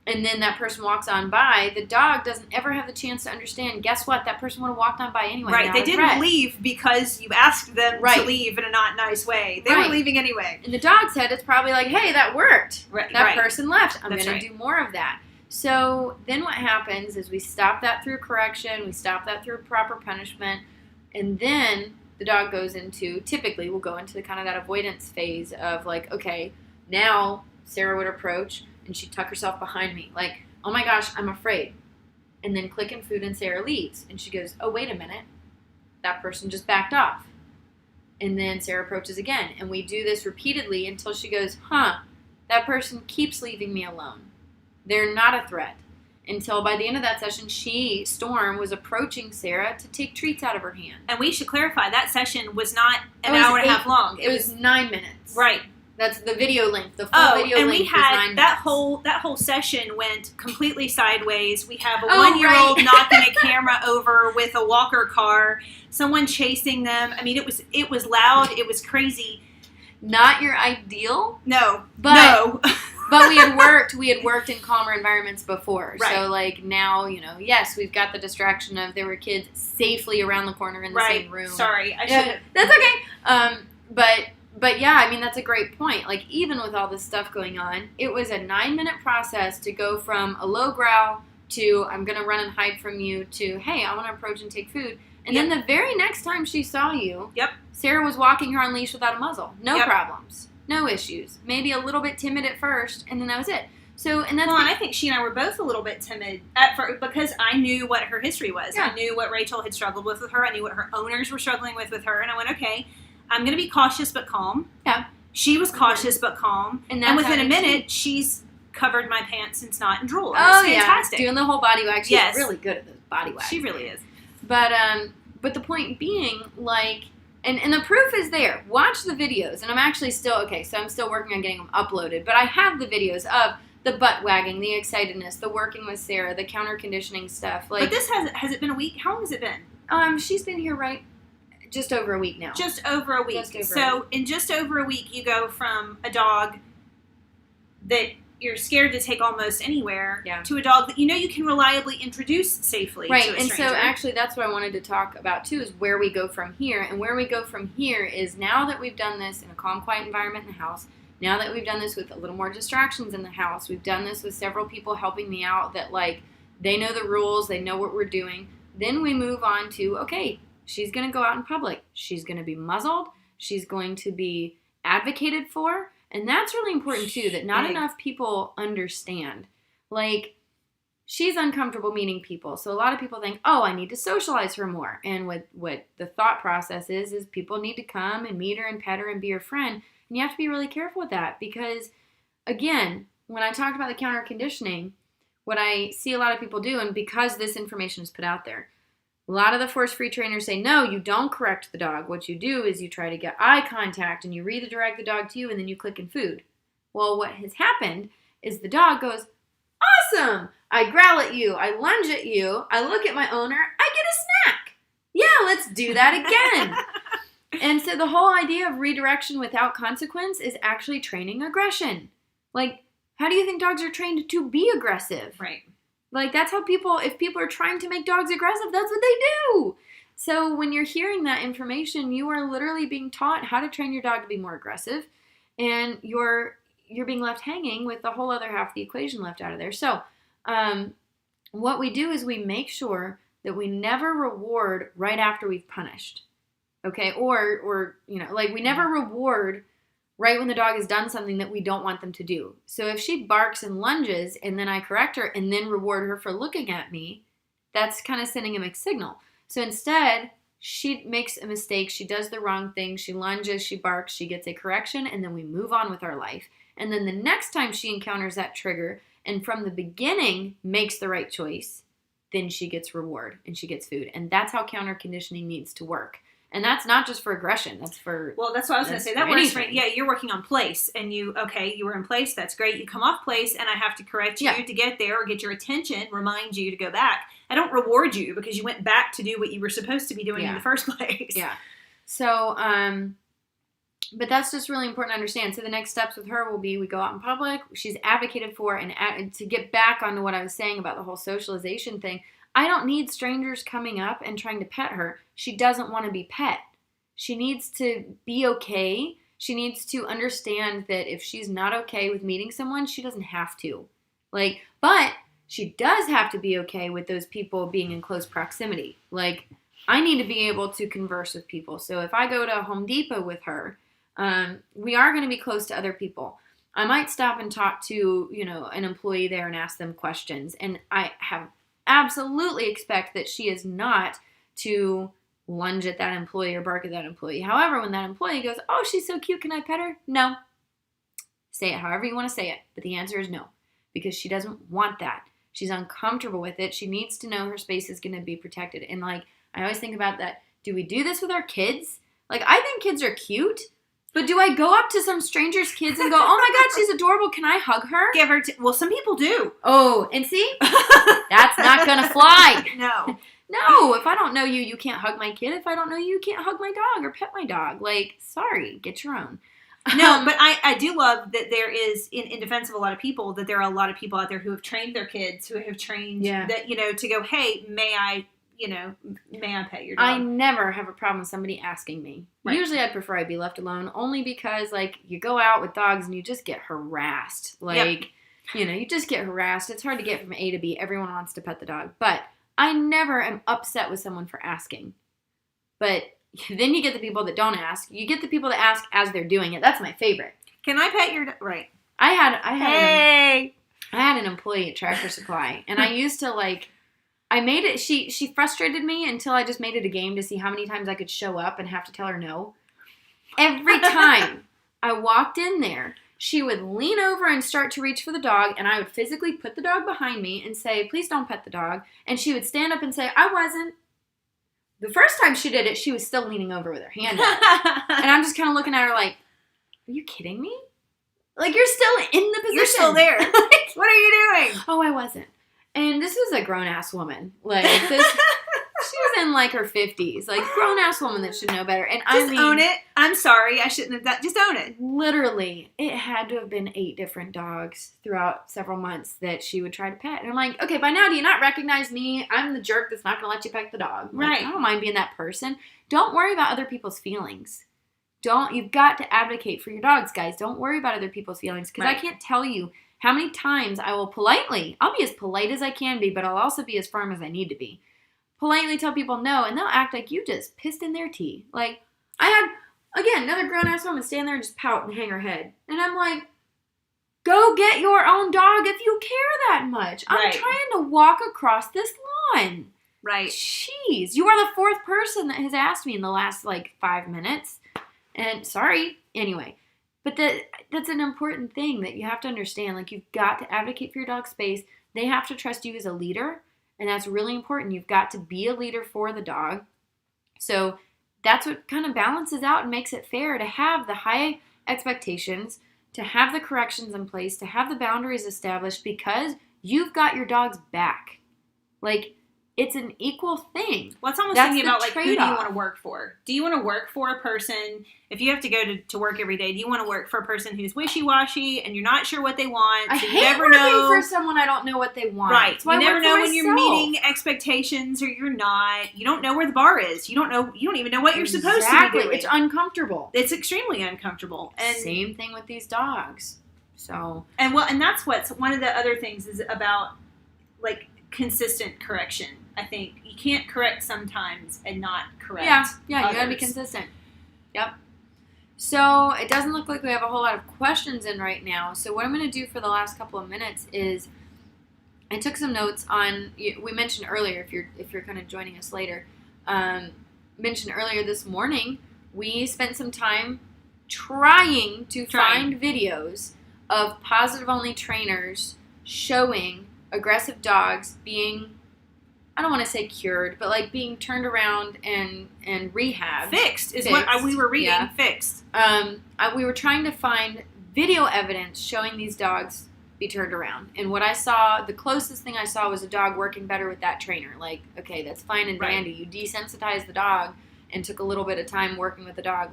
and then that person walks on by, the dog doesn't ever have the chance to understand, guess what? That person would have walked on by anyway. Right. They didn't leave because you asked them to leave in a not nice way. They were leaving anyway. In the dog's head, it's probably like, hey, that worked. Right. That person left. I'm going to do more of that. So then what happens is we stop that through correction. We stop that through proper punishment. And then the dog goes into, typically, we'll go into kind of that avoidance phase of like, okay, now Sarah would approach and she'd tuck herself behind me. Like, oh my gosh, I'm afraid. And then clicking food and Sarah leaves. And she goes, oh, wait a minute. That person just backed off. And then Sarah approaches again. And we do this repeatedly until she goes, that person keeps leaving me alone. They're not a threat. Until by the end of that session, Storm, was approaching Sarah to take treats out of her hand. And we should clarify, that session was not an hour and a half long. It was 9 minutes. Right. That's the video length. The full video length. And we had that whole session went completely sideways. We have a 1-year-old knocking a camera over with a walker car, someone chasing them. I mean, it was loud. It was crazy. Not your ideal. No. But we had worked in calmer environments before. Right. So like now, yes, we've got the distraction of there were kids safely around the corner in the same room. Sorry, I should have. That's okay. But yeah, I mean, that's a great point. Like, even with all this stuff going on, it was a 9-minute process to go from a low growl to, I'm going to run and hide from you, to, hey, I want to approach and take food. And then the very next time she saw you, Sarah was walking her on leash without a muzzle. No problems. No issues. Maybe a little bit timid at first, and then that was it. So, and that's... Well, and I think she and I were both a little bit timid at first because I knew what her history was. Yeah. I knew what Rachel had struggled with her. I knew what her owners were struggling with her. And I went, okay, I'm going to be cautious but calm. Yeah. She was cautious but calm. And within a minute, she's covered my pants in snot and drool. Oh, it's fantastic. Doing the whole body wag. She's really good at the body wag. She really is. But the point being, like... And the proof is there. Watch the videos. And I'm actually still, I'm still working on getting them uploaded. But I have the videos of the butt wagging, the excitedness, the working with Sarah, the counter conditioning stuff. Like, but this has it been a week? How long has it been? She's been here just over a week now. Just over a week. In just over a week, you go from a dog that you're scared to take almost anywhere to a dog that you can reliably introduce safely to a stranger. And so actually that's what I wanted to talk about too, is where we go from here. And where we go from here is, now that we've done this in a calm, quiet environment in the house, now that we've done this with a little more distractions in the house, we've done this with several people helping me out that, like, they know the rules, they know what we're doing, then we move on to, okay, she's going to go out in public. She's going to be muzzled. She's going to be advocated for. And that's really important, too, that not enough people understand. Like, she's uncomfortable meeting people. So a lot of people think, oh, I need to socialize her more. And what the thought process is people need to come and meet her and pet her and be her friend. And you have to be really careful with that because, again, when I talked about the counter conditioning, what I see a lot of people do, and because this information is put out there, a lot of the force-free trainers say, no, you don't correct the dog. What you do is you try to get eye contact and you redirect the dog to you and then you click in food. Well, what has happened is the dog goes, awesome! I growl at you. I lunge at you. I look at my owner. I get a snack. Yeah, let's do that again. And so the whole idea of redirection without consequence is actually training aggression. Like, how do you think dogs are trained to be aggressive? Right. Like, that's how if people are trying to make dogs aggressive, that's what they do. So when you're hearing that information, you are literally being taught how to train your dog to be more aggressive, and you're being left hanging with the whole other half of the equation left out of there. So what we do is we make sure that we never reward right after we've punished. Okay? Or like, we never reward right when the dog has done something that we don't want them to do. So if she barks and lunges and then I correct her and then reward her for looking at me, that's kind of sending a mixed signal. So instead, she makes a mistake, she does the wrong thing, she lunges, she barks, she gets a correction, and then we move on with our life. And then the next time she encounters that trigger and from the beginning makes the right choice, then she gets reward and she gets food. And that's how counter conditioning needs to work. And that's not just for aggression. That's for... Well, that's what I was going to say. That works for... Yeah, you're working on place. And you were in place. That's great. You come off place, and I have to correct you to get there or get your attention, remind you to go back. I don't reward you because you went back to do what you were supposed to be doing in the first place. Yeah. So, But that's just really important to understand. So the next steps with her will be we go out in public. She's advocated for, and to get back onto what I was saying about the whole socialization thing, I don't need strangers coming up and trying to pet her. She doesn't want to be pet. She needs to be okay. She needs to understand that if she's not okay with meeting someone, she doesn't have to. Like, but she does have to be okay with those people being in close proximity. Like, I need to be able to converse with people. So if I go to Home Depot with her, we are going to be close to other people. I might stop and talk to, an employee there and ask them questions. And I have absolutely expect that she is not to lunge at that employee or bark at that employee. However, when that employee goes, oh, she's so cute, can I pet her? No. Say it however you want to say it. But the answer is no, because she doesn't want that. She's uncomfortable with it. She needs to know her space is going to be protected. And I always think about that. Do we do this with our kids? I think kids are cute. But do I go up to some stranger's kids and go, oh my God, she's adorable, can I hug her? Give her well, some people do. Oh, and see? That's not going to fly. No. No, if I don't know you, you can't hug my kid. If I don't know you can't hug my dog or pet my dog. Sorry, get your own. No, but I do love that there is, in defense of a lot of people, that there are a lot of people out there who have trained their kids, who have trained that, to go, hey, may I pet your dog? I never have a problem with somebody asking me. Right. Usually I'd prefer I'd be left alone, only because, you go out with dogs and you just get harassed. You just get harassed. It's hard to get from A to B. Everyone wants to pet the dog. But I never am upset with someone for asking. But then you get the people that don't ask. You get the people that ask as they're doing it. That's my favorite. Can I pet your dog? Right. I had Hey! an employee at Tractor Supply, and I used to, I made it, she frustrated me until I just made it a game to see how many times I could show up and have to tell her no. Every time I walked in there, she would lean over and start to reach for the dog, and I would physically put the dog behind me and say, please don't pet the dog. And she would stand up and say, I wasn't. The first time she did it, she was still leaning over with her hand out. And I'm just kind of looking at her like, are you kidding me? You're still in the position. You're still there. What are you doing? Oh, I wasn't. And this was a grown-ass woman. She was in her 50s. Grown-ass woman that should know better. And just own it. I'm sorry. I shouldn't have done. Just own it. Literally, it had to have been 8 different dogs throughout several months that she would try to pet. And I'm like, okay, by now, do you not recognize me? I'm the jerk that's not going to let you pet the dog. Right. I don't mind being that person. Don't worry about other people's feelings. You've got to advocate for your dogs, guys. Don't worry about other people's feelings. Because I can't tell you how many times I will I'll be as polite as I can be, but I'll also be as firm as I need to be. Politely tell people no, and they'll act like you just pissed in their tea. I had, again, another grown-ass woman stand there and just pout and hang her head. And I'm like, go get your own dog if you care that much. Right. I'm trying to walk across this lawn. Right. Jeez, you are the 4th person that has asked me in the last, 5 minutes. And sorry. Anyway. But that's an important thing that you have to understand. You've got to advocate for your dog's space. They have to trust you as a leader. And that's really important. You've got to be a leader for the dog. So that's what kind of balances out and makes it fair to have the high expectations, to have the corrections in place, to have the boundaries established because you've got your dog's back. It's an equal thing. Well, it's almost thinking about who do you want to work for? Do you want to work for a person, if you have to go to work every day, do you want to work for a person who's wishy-washy and you're not sure what they want? I hate working for someone I don't know what they want. Right. You never know when you're meeting expectations or you're not. You don't know where the bar is. You don't even know what you're supposed to be doing. It's uncomfortable. It's extremely uncomfortable. And same thing with these dogs. So and that's what's one of the other things is about consistent correction. I think you can't correct sometimes and not correct. Yeah, you gotta be consistent. Yep. So it doesn't look like we have a whole lot of questions in right now. So what I'm going to do for the last couple of minutes is I took some notes on. We mentioned earlier, if you're kind of joining us later, mentioned earlier this morning we spent some time trying to find videos of positive only trainers showing aggressive dogs being, I don't want to say cured, but being turned around and rehabbed. Fixed is what we were reading. Yeah. Fixed. We were trying to find video evidence showing these dogs be turned around. And what I saw, the closest thing I saw was a dog working better with that trainer. Okay, that's fine and dandy. You desensitized the dog and took a little bit of time working with the dog.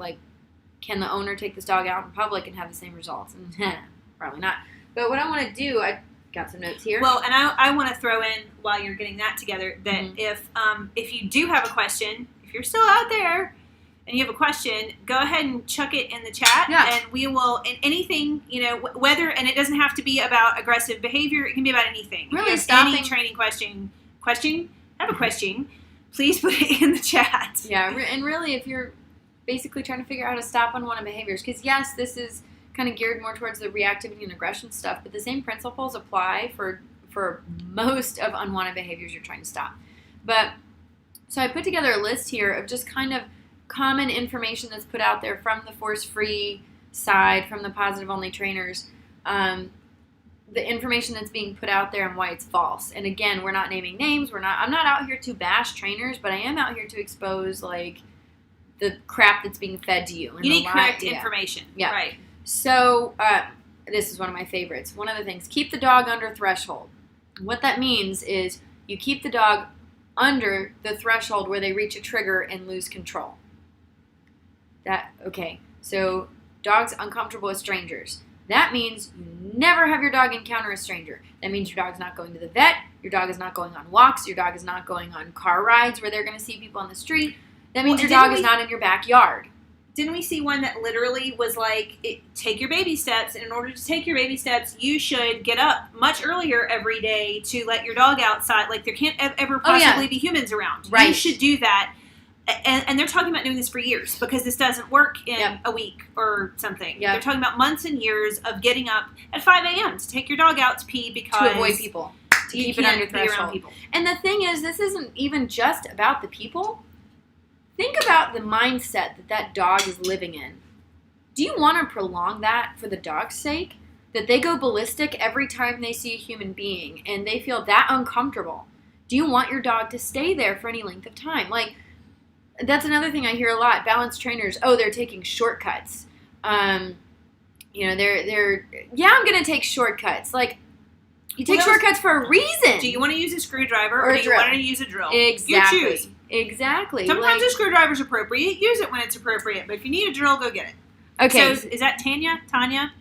can the owner take this dog out in public and have the same results? And probably not. But what I want to do, I got some notes here. Well, and I want to throw in, while you're getting that together, that if you do have a question, if you're still out there and you have a question, go ahead and chuck it in the chat, and we will, in anything, whether, and it doesn't have to be about aggressive behavior, it can be about anything. Really, if you have any training question, have a question, please put it in the chat. Yeah, and really, if you're basically trying to figure out how to stop unwanted behaviors, because yes, this is kind of geared more towards the reactivity and aggression stuff, but the same principles apply for most of unwanted behaviors you're trying to stop. But so I put together a list here of just kind of common information that's put out there from the force-free side, from the positive-only trainers, the information that's being put out there and why it's false. And again, we're not naming names. I'm not out here to bash trainers, but I am out here to expose the crap that's being fed to you. You need correct information. Yeah. Right. So this is one of my favorites. One of the things, keep the dog under threshold. What that means is you keep the dog under the threshold where they reach a trigger and lose control. So dogs uncomfortable with strangers. That means you never have your dog encounter a stranger. That means your dog's not going to the vet, your dog is not going on walks, your dog is not going on car rides where they're going to see people on the street. That means your dog is not in your backyard. Didn't we see one that literally was like, take your baby steps, and in order to take your baby steps, you should get up much earlier every day to let your dog outside. Like, there can't ever possibly be humans around. Right. You should do that. And they're talking about doing this for years because this doesn't work in a week or something. They're talking about months and years of getting up at 5 a.m. to take your dog out to pee because... To avoid people. To keep it under threshold. People. And the thing is, this isn't even just about the people. Think about the mindset that dog is living in. Do you want to prolong that for the dog's sake? That they go ballistic every time they see a human being and they feel that uncomfortable? Do you want your dog to stay there for any length of time? Like, that's another thing I hear a lot. Balanced trainers, they're taking shortcuts. I'm going to take shortcuts. Like, you take shortcuts for a reason. Do you want to use a screwdriver or do you want to use a drill? Exactly. You choose. Exactly. Sometimes a screwdriver's appropriate. Use it when it's appropriate. But if you need a drill, go get it. Okay. So is that Tanya?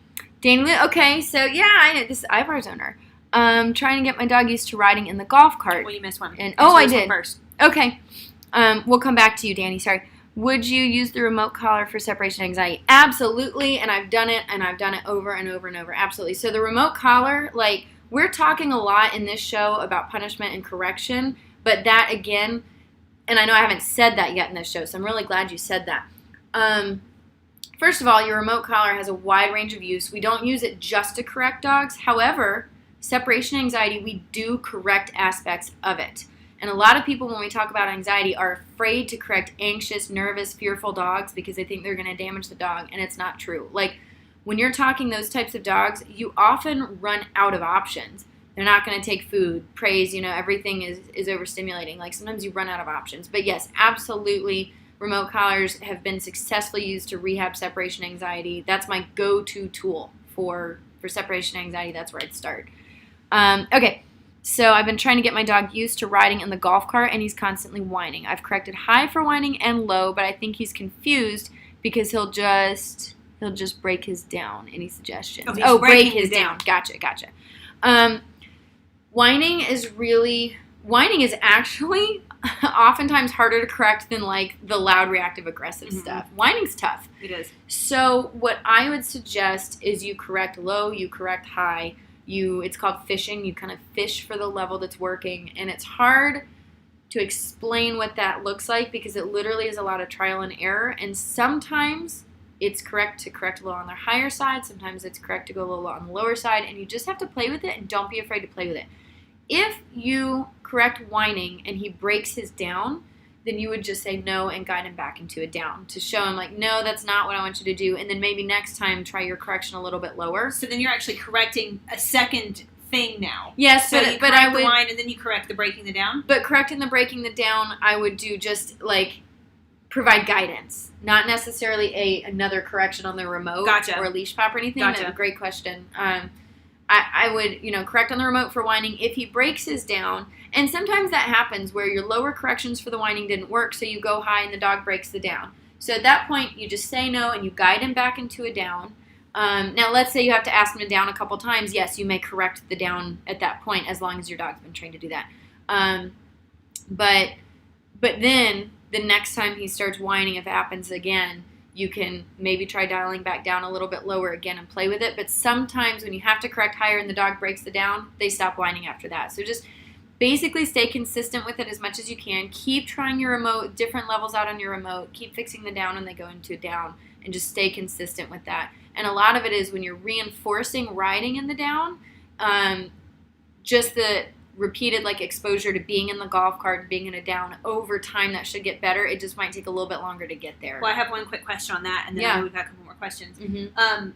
Danny, okay. So, I know. This is Ivar's owner. Trying to get my dog used to riding in the golf cart. Well, you missed one. And I did. First. Okay. We'll come back to you, Danny. Sorry. Would you use the remote collar for separation anxiety? Absolutely. And I've done it over and over and over. Absolutely. So the remote collar, we're talking a lot in this show about punishment and correction, but that, again, and I know I haven't said that yet in this show, so I'm really glad you said that. First of all, your remote collar has a wide range of use. We don't use it just to correct dogs. However, separation anxiety, we do correct aspects of it. And a lot of people, when we talk about anxiety, are afraid to correct anxious, nervous, fearful dogs because they think they're going to damage the dog, and it's not true. When you're talking those types of dogs, you often run out of options. They're not going to take food, praise, everything is overstimulating. Sometimes you run out of options. But yes, absolutely, remote collars have been successfully used to rehab separation anxiety. That's my go-to tool for separation anxiety. That's where I'd start. Okay, so I've been trying to get my dog used to riding in the golf cart, and he's constantly whining. I've corrected high for whining and low, but I think he's confused because he'll just break his down. Any suggestions? Break his down. Gotcha. Whining is actually oftentimes harder to correct than the loud reactive aggressive stuff. Whining's tough. It is. So what I would suggest is you correct low, you correct high. It's called fishing. You kind of fish for the level that's working, and it's hard to explain what that looks like because it literally is a lot of trial and error, and sometimes it's correct to correct a little on the higher side. Sometimes it's correct to go a little on the lower side, and you just have to play with it, and don't be afraid to play with it. If you correct whining and he breaks his down, then you would just say no and guide him back into a down to show him no, that's not what I want you to do. And then maybe next time try your correction a little bit lower. So then you're actually correcting a second thing now. Yes, so you correct the whine and then you correct the breaking the down? But correcting the breaking the down, I would do just provide guidance. Not necessarily another correction on the remote or a leash pop or anything. Gotcha. That's a great question. I would, correct on the remote for whining. If he breaks his down, and sometimes that happens where your lower corrections for the whining didn't work, so you go high and the dog breaks the down. So at that point, you just say no and you guide him back into a down. Now, let's say you have to ask him to down a couple times. Yes, you may correct the down at that point as long as your dog's been trained to do that. But then the next time he starts whining, if it happens again, you can maybe try dialing back down a little bit lower again and play with it. But sometimes when you have to correct higher and the dog breaks the down, they stop whining after that. So just basically stay consistent with it as much as you can. Keep trying your remote, different levels out on your remote. Keep fixing the down when they go into a down, and just stay consistent with that. And a lot of it is when you're reinforcing riding in the down, just the repeated like exposure to being in the golf cart and being in a down over time, that should get better. It just might take a little bit longer to get there. Well, I have one quick question on that, and then we've got a couple more questions. Mm-hmm.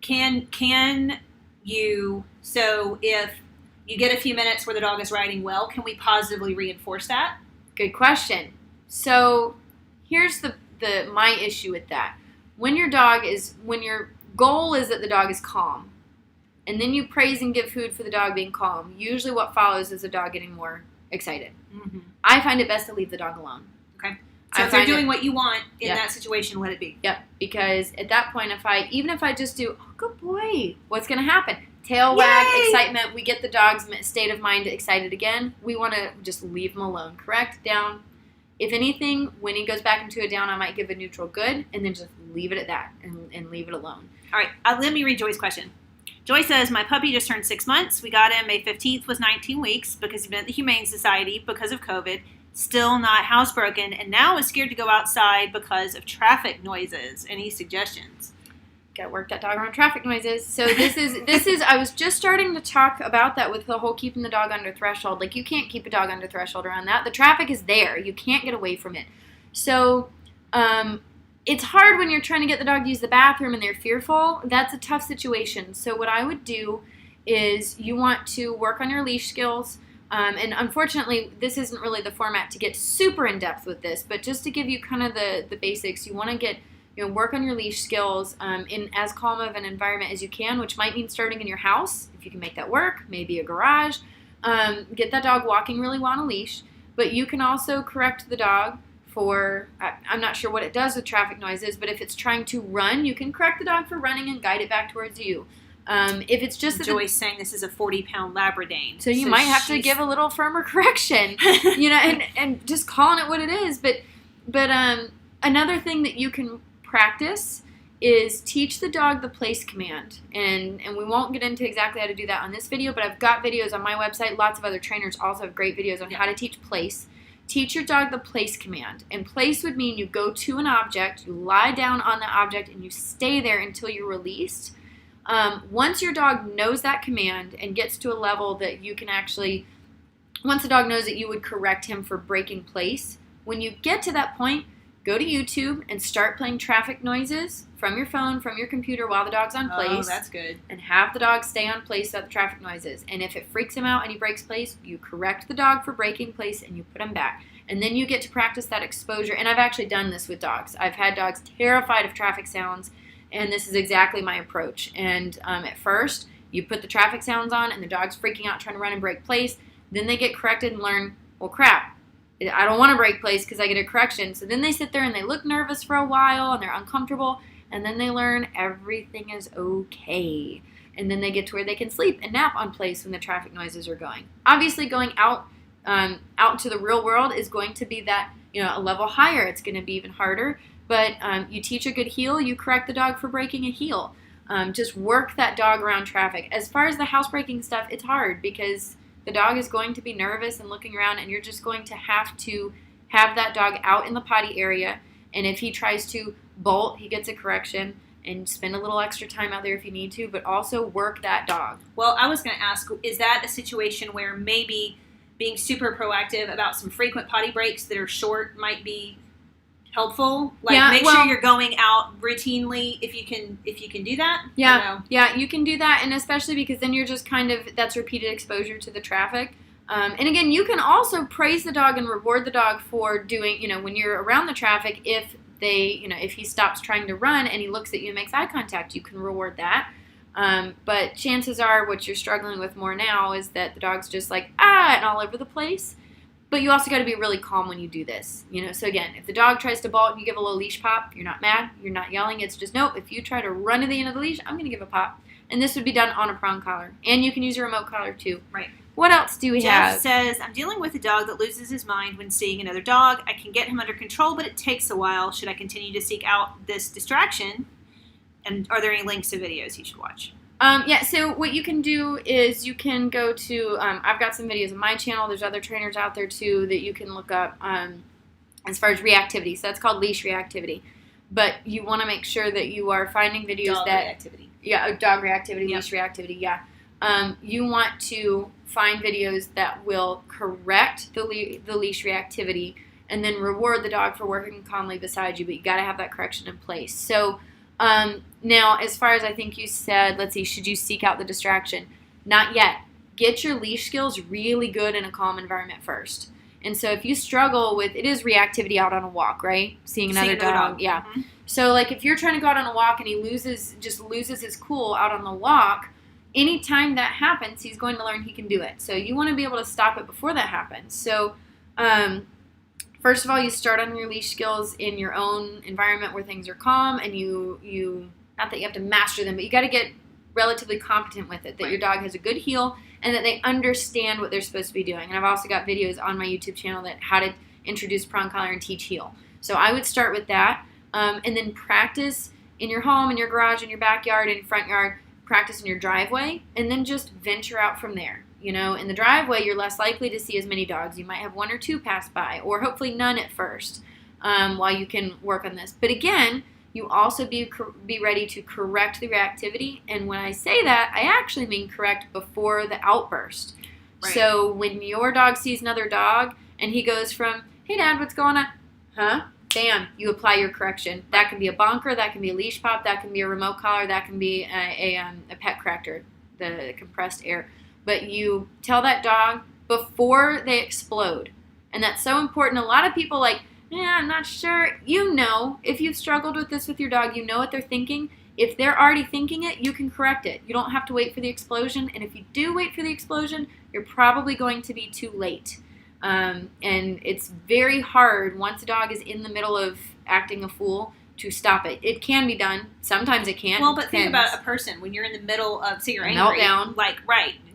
Can you, so if you get a few minutes where the dog is riding well, can we positively reinforce that? Good question. So here's my issue with that. When your goal is that the dog is calm, and then you praise and give food for the dog being calm, usually what follows is the dog getting more excited. Mm-hmm. I find it best to leave the dog alone. Okay. So if they're doing what you want in that situation, let it be. Yep. Because at that point, even if I just do, oh, good boy, what's going to happen? Tail wag, excitement. We get the dog's state of mind excited again. We want to just leave him alone. Correct? Down. If anything, when he goes back into a down, I might give a neutral good, and then just leave it at that and leave it alone. All right. Let me read Joy's question. Joy says, my puppy just turned 6 months. We got him May 15th, was 19 weeks because he'd been at the Humane Society because of COVID. Still not housebroken, and now is scared to go outside because of traffic noises. Any suggestions? Gotta work that dog around traffic noises. So this is I was just starting to talk about that with the whole keeping the dog under threshold. Like, you can't keep a dog under threshold around that. The traffic is there. You can't get away from it. So it's hard when you're trying to get the dog to use the bathroom and they're fearful. That's a tough situation. So what I would do is you want to work on your leash skills. And unfortunately, this isn't really the format to get super in depth with this, but just to give you kind of the basics, you want to work on your leash skills in as calm of an environment as you can, which might mean starting in your house, if you can make that work, maybe a garage. Get that dog walking really well on a leash, but you can also correct the dog for, I'm not sure what it does with traffic noises, but if it's trying to run, you can correct the dog for running and guide it back towards you. If it's just Joy's saying this is a 40-pound Labradane, so you might have to give a little firmer correction, and just calling it what it is. But another thing that you can practice is teach the dog the place command, and we won't get into exactly how to do that on this video, but I've got videos on my website. Lots of other trainers also have great videos on how to teach place. Teach your dog the place command, and place would mean you go to an object, you lie down on the object, and you stay there until you're released. Once your dog knows that command and gets to a level that you can actually, once the dog knows that you would correct him for breaking place, when you get to that point, go to YouTube and start playing traffic noises from your phone, from your computer while the dog's on place. Oh, that's good. And have the dog stay on place at the traffic noises. And if it freaks him out and he breaks place, you correct the dog for breaking place and you put him back. And then you get to practice that exposure. And I've actually done this with dogs. I've had dogs terrified of traffic sounds, and this is exactly my approach. And at first, you put the traffic sounds on and the dog's freaking out trying to run and break place. Then they get corrected and learn, well, crap, I don't want to break place because I get a correction. So then they sit there and they look nervous for a while and they're uncomfortable. And then they learn everything is okay. And then they get to where they can sleep and nap on place when the traffic noises are going. Obviously, going out to the real world is going to be that, a level higher. It's going to be even harder. But you teach a good heel, you correct the dog for breaking a heel. Just work that dog around traffic. As far as the housebreaking stuff, it's hard because the dog is going to be nervous and looking around, and you're just going to have that dog out in the potty area. And if he tries to bolt, he gets a correction, and spend a little extra time out there if you need to, but also work that dog. Well, I was going to ask, is that a situation where maybe being super proactive about some frequent potty breaks that are short might be helpful? Make sure you're going out routinely if you can do that. Yeah, you can do that, and especially because then you're just that's repeated exposure to the traffic. And again, you can also praise the dog and reward the dog for doing, when you're around the traffic, if he stops trying to run and he looks at you and makes eye contact, you can reward that. But chances are what you're struggling with more now is that the dog's just and all over the place. But you also got to be really calm when you do this. So again, if the dog tries to bolt and you give a little leash pop, you're not mad, you're not yelling. It's just, nope, if you try to run to the end of the leash, I'm going to give a pop. And this would be done on a prong collar. And you can use a remote collar too. Right. What else do we have? Jeff says, I'm dealing with a dog that loses his mind when seeing another dog. I can get him under control, but it takes a while. Should I continue to seek out this distraction? And are there any links to videos he should watch? So what you can do is you can go to, I've got some videos on my channel. There's other trainers out there too that you can look up as far as reactivity. So that's called leash reactivity. But you want to make sure that you are finding videos Dog reactivity. Yeah, dog reactivity, Yep. leash reactivity, yeah. You want to find videos that will correct the leash reactivity and then reward the dog for working calmly beside you, but you got to have that correction in place. So now, as far as I think you said, let's see, should you seek out the distraction? Not yet. Get your leash skills really good in a calm environment first. And so if you struggle with, it is reactivity out on a walk, right? Seeing another dog. Yeah. Mm-hmm. So like if you're trying to go out on a walk and he loses his cool out on the walk, anytime that happens, he's going to learn he can do it. So you want to be able to stop it before that happens. So first of all, you start on your leash skills in your own environment where things are calm, and you not that you have to master them, but you got to get relatively competent with it, that your dog has a good heel and that they understand what they're supposed to be doing. And I've also got videos on my YouTube channel that how to introduce prong collar and teach heel. So I would start with that, and then practice in your home, in your garage, in your backyard, in your front yard, practice in your driveway, and then just venture out from there. In the driveway, you're less likely to see as many dogs. You might have one or two pass by, or hopefully none at first, while you can work on this. But again, you also be ready to correct the reactivity. And when I say that, I actually mean correct before the outburst. Right. So when your dog sees another dog and he goes from, hey, Dad, what's going on? Huh? Bam, you apply your correction. That can be a bonker, that can be a leash pop, that can be a remote collar, that can be a pet corrector, the compressed air. But you tell that dog before they explode. And that's so important. A lot of people I'm not sure. If you've struggled with this with your dog, you know what they're thinking. If they're already thinking it, you can correct it. You don't have to wait for the explosion. And if you do wait for the explosion, you're probably going to be too late. And it's very hard once a dog is in the middle of acting a fool to stop it. It can be done. Sometimes it can't. Well, but think about a person when you're in the middle of, say you're angry, meltdown.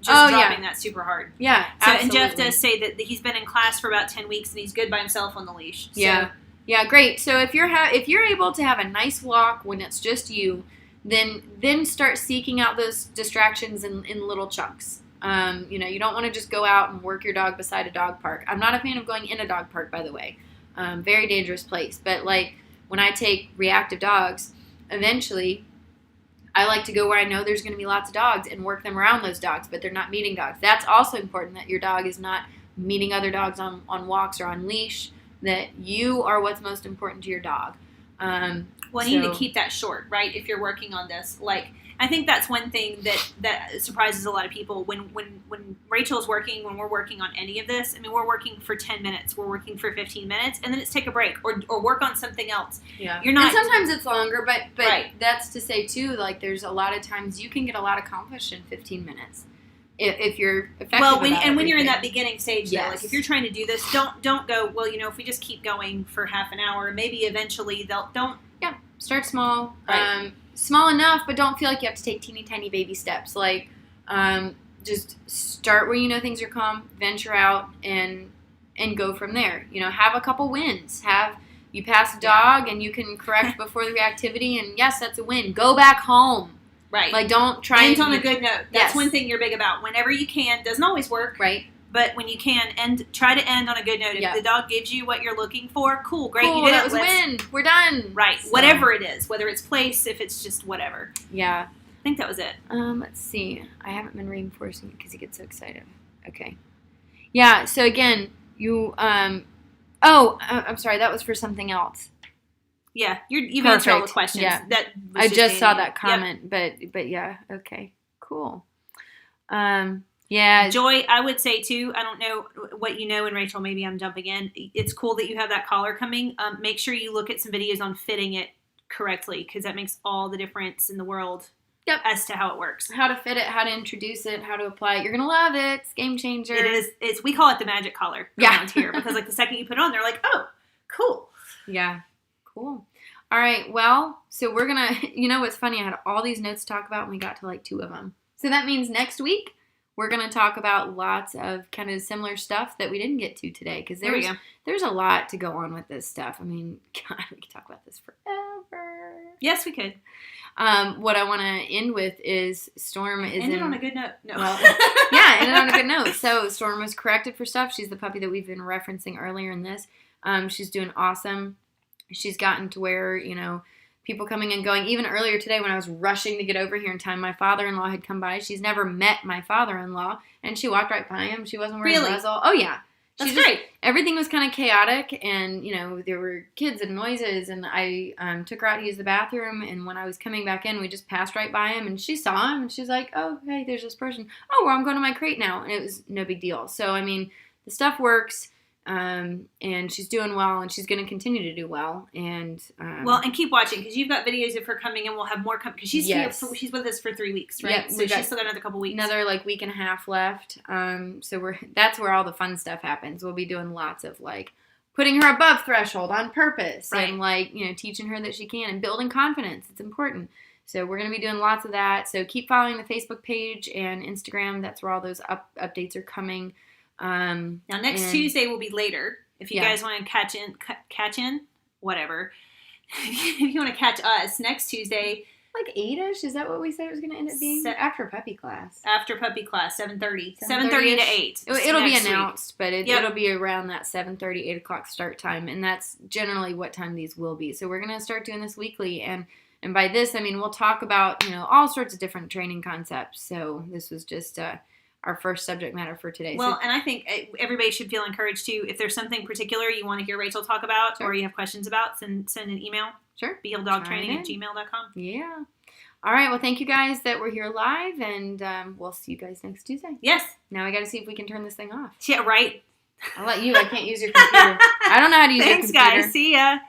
Dropping that super hard. Yeah, so, absolutely. And Jeff does say that he's been in class for about 10 weeks and he's good by himself on the leash. So. Yeah, great. So if you're able to have a nice walk when it's just you, then start seeking out those distractions in little chunks. You don't want to just go out and work your dog beside a dog park. I'm not a fan of going in a dog park, by the way. Very dangerous place. But when I take reactive dogs, eventually I like to go where I know there's going to be lots of dogs and work them around those dogs, but they're not meeting dogs. That's also important, that your dog is not meeting other dogs on walks or on leash, that you are what's most important to your dog. You need to keep that short, right? If you're working on this, I think that's one thing that surprises a lot of people when Rachel's working, when we're working on any of this. I mean, we're working for 10 minutes, we're working for 15 minutes, and then it's take a break or work on something else. Yeah. You're not. And sometimes it's longer, but right. That's to say too, there's a lot of times you can get a lot accomplished in 15 minutes. If you're effective. Well, when you're in that beginning stage, yes. though, if you're trying to do this, don't go, well, if we just keep going for half an hour, maybe eventually don't. Yeah, start small. Right. Small enough, but don't feel like you have to take teeny tiny baby steps. Just start where you know things are calm, venture out, and go from there. Have a couple wins. You pass a dog and you can correct before the reactivity, and yes, that's a win. Go back home. Right. Don't try End on a good note. That's yes. one thing you're big about. Whenever you can, doesn't always work. Right. But when you can, try to end on a good note. If the dog gives you what you're looking for, cool, great, you did that it. was a win. We're done. Right. So. Whatever it is, whether it's place, if it's just whatever. Yeah. I think that was it. Let's see. I haven't been reinforcing it because he gets so excited. Okay. Yeah. So again, you. I'm sorry. That was for something else. Yeah, you've answered all the questions. Yeah. That I just saw that comment, but yeah. Okay. Cool. Yeah. Joy, I would say too, I don't know what you know, and Rachel, maybe I'm jumping in. It's cool that you have that collar coming. Make sure you look at some videos on fitting it correctly, because that makes all the difference in the world. Yep. as to how it works. How to fit it, how to introduce it, how to apply it. You're going to love it. It's game changer. It is. We call it the magic collar around here because like the second you put it on, they're like, oh, cool. Yeah. Cool. All right. Well, so we're going to, you know what's funny? I had all these notes to talk about and we got to like 2 of them. So that means next week we're going to talk about lots of kind of similar stuff that we didn't get to today because there's a lot to go on with this stuff. I mean, God, we could talk about this forever. Yes, we could. What I want to end with is Storm is ended on a good note. No. Well, yeah, ended on a good note. So Storm was corrected for stuff. She's the puppy that we've been referencing earlier in this. She's doing awesome. She's gotten to where, you know, people coming and going. Even earlier today when I was rushing to get over here in time, my father-in-law had come by. She's never met my father-in-law, and she walked right by him. She wasn't wearing a muzzle. Oh, yeah. That's great. Everything was kind of chaotic, and, you know, there were kids and noises, and I took her out to use the bathroom, and when I was coming back in, we just passed right by him, and she saw him, and she's like, oh, hey, there's this person. Oh, well, I'm going to my crate now, and it was no big deal. So, I mean, the stuff works. And she's doing well, and she's going to continue to do well. And and keep watching because you've got videos of her coming, and we'll have more coming because she's here. She's with us for 3 weeks, right? Yep, so she's still got another couple weeks. Another like week and a half left. So that's where all the fun stuff happens. We'll be doing lots of like putting her above threshold on purpose, right. And like teaching her that she can and building confidence. It's important. So we're going to be doing lots of that. So keep following the Facebook page and Instagram. That's where all those updates are coming. Now next Tuesday will be later. If you guys want to catch in, whatever. If you want to catch us next Tuesday, like 8ish, is that what we said it was going to end up being? After puppy class. After puppy class, 7:30 to 8. It'll be announced, but it'll be around that 7:30, 8 o'clock start time, and that's generally what time these will be. So we're going to start doing this weekly, and by this I mean we'll talk about all sorts of different training concepts. So this was just our first subject matter for today. Well, and I think everybody should feel encouraged to, if there's something particular you want to hear Rachel talk about or you have questions about, send an email. Sure. beagledogtraining@gmail.com. Yeah. All right. Well, thank you guys that were here live, and we'll see you guys next Tuesday. Yes. Now we got to see if we can turn this thing off. Yeah, right. I'll let you. I can't use your computer. I don't know how to use your computer. Thanks, guys. See ya.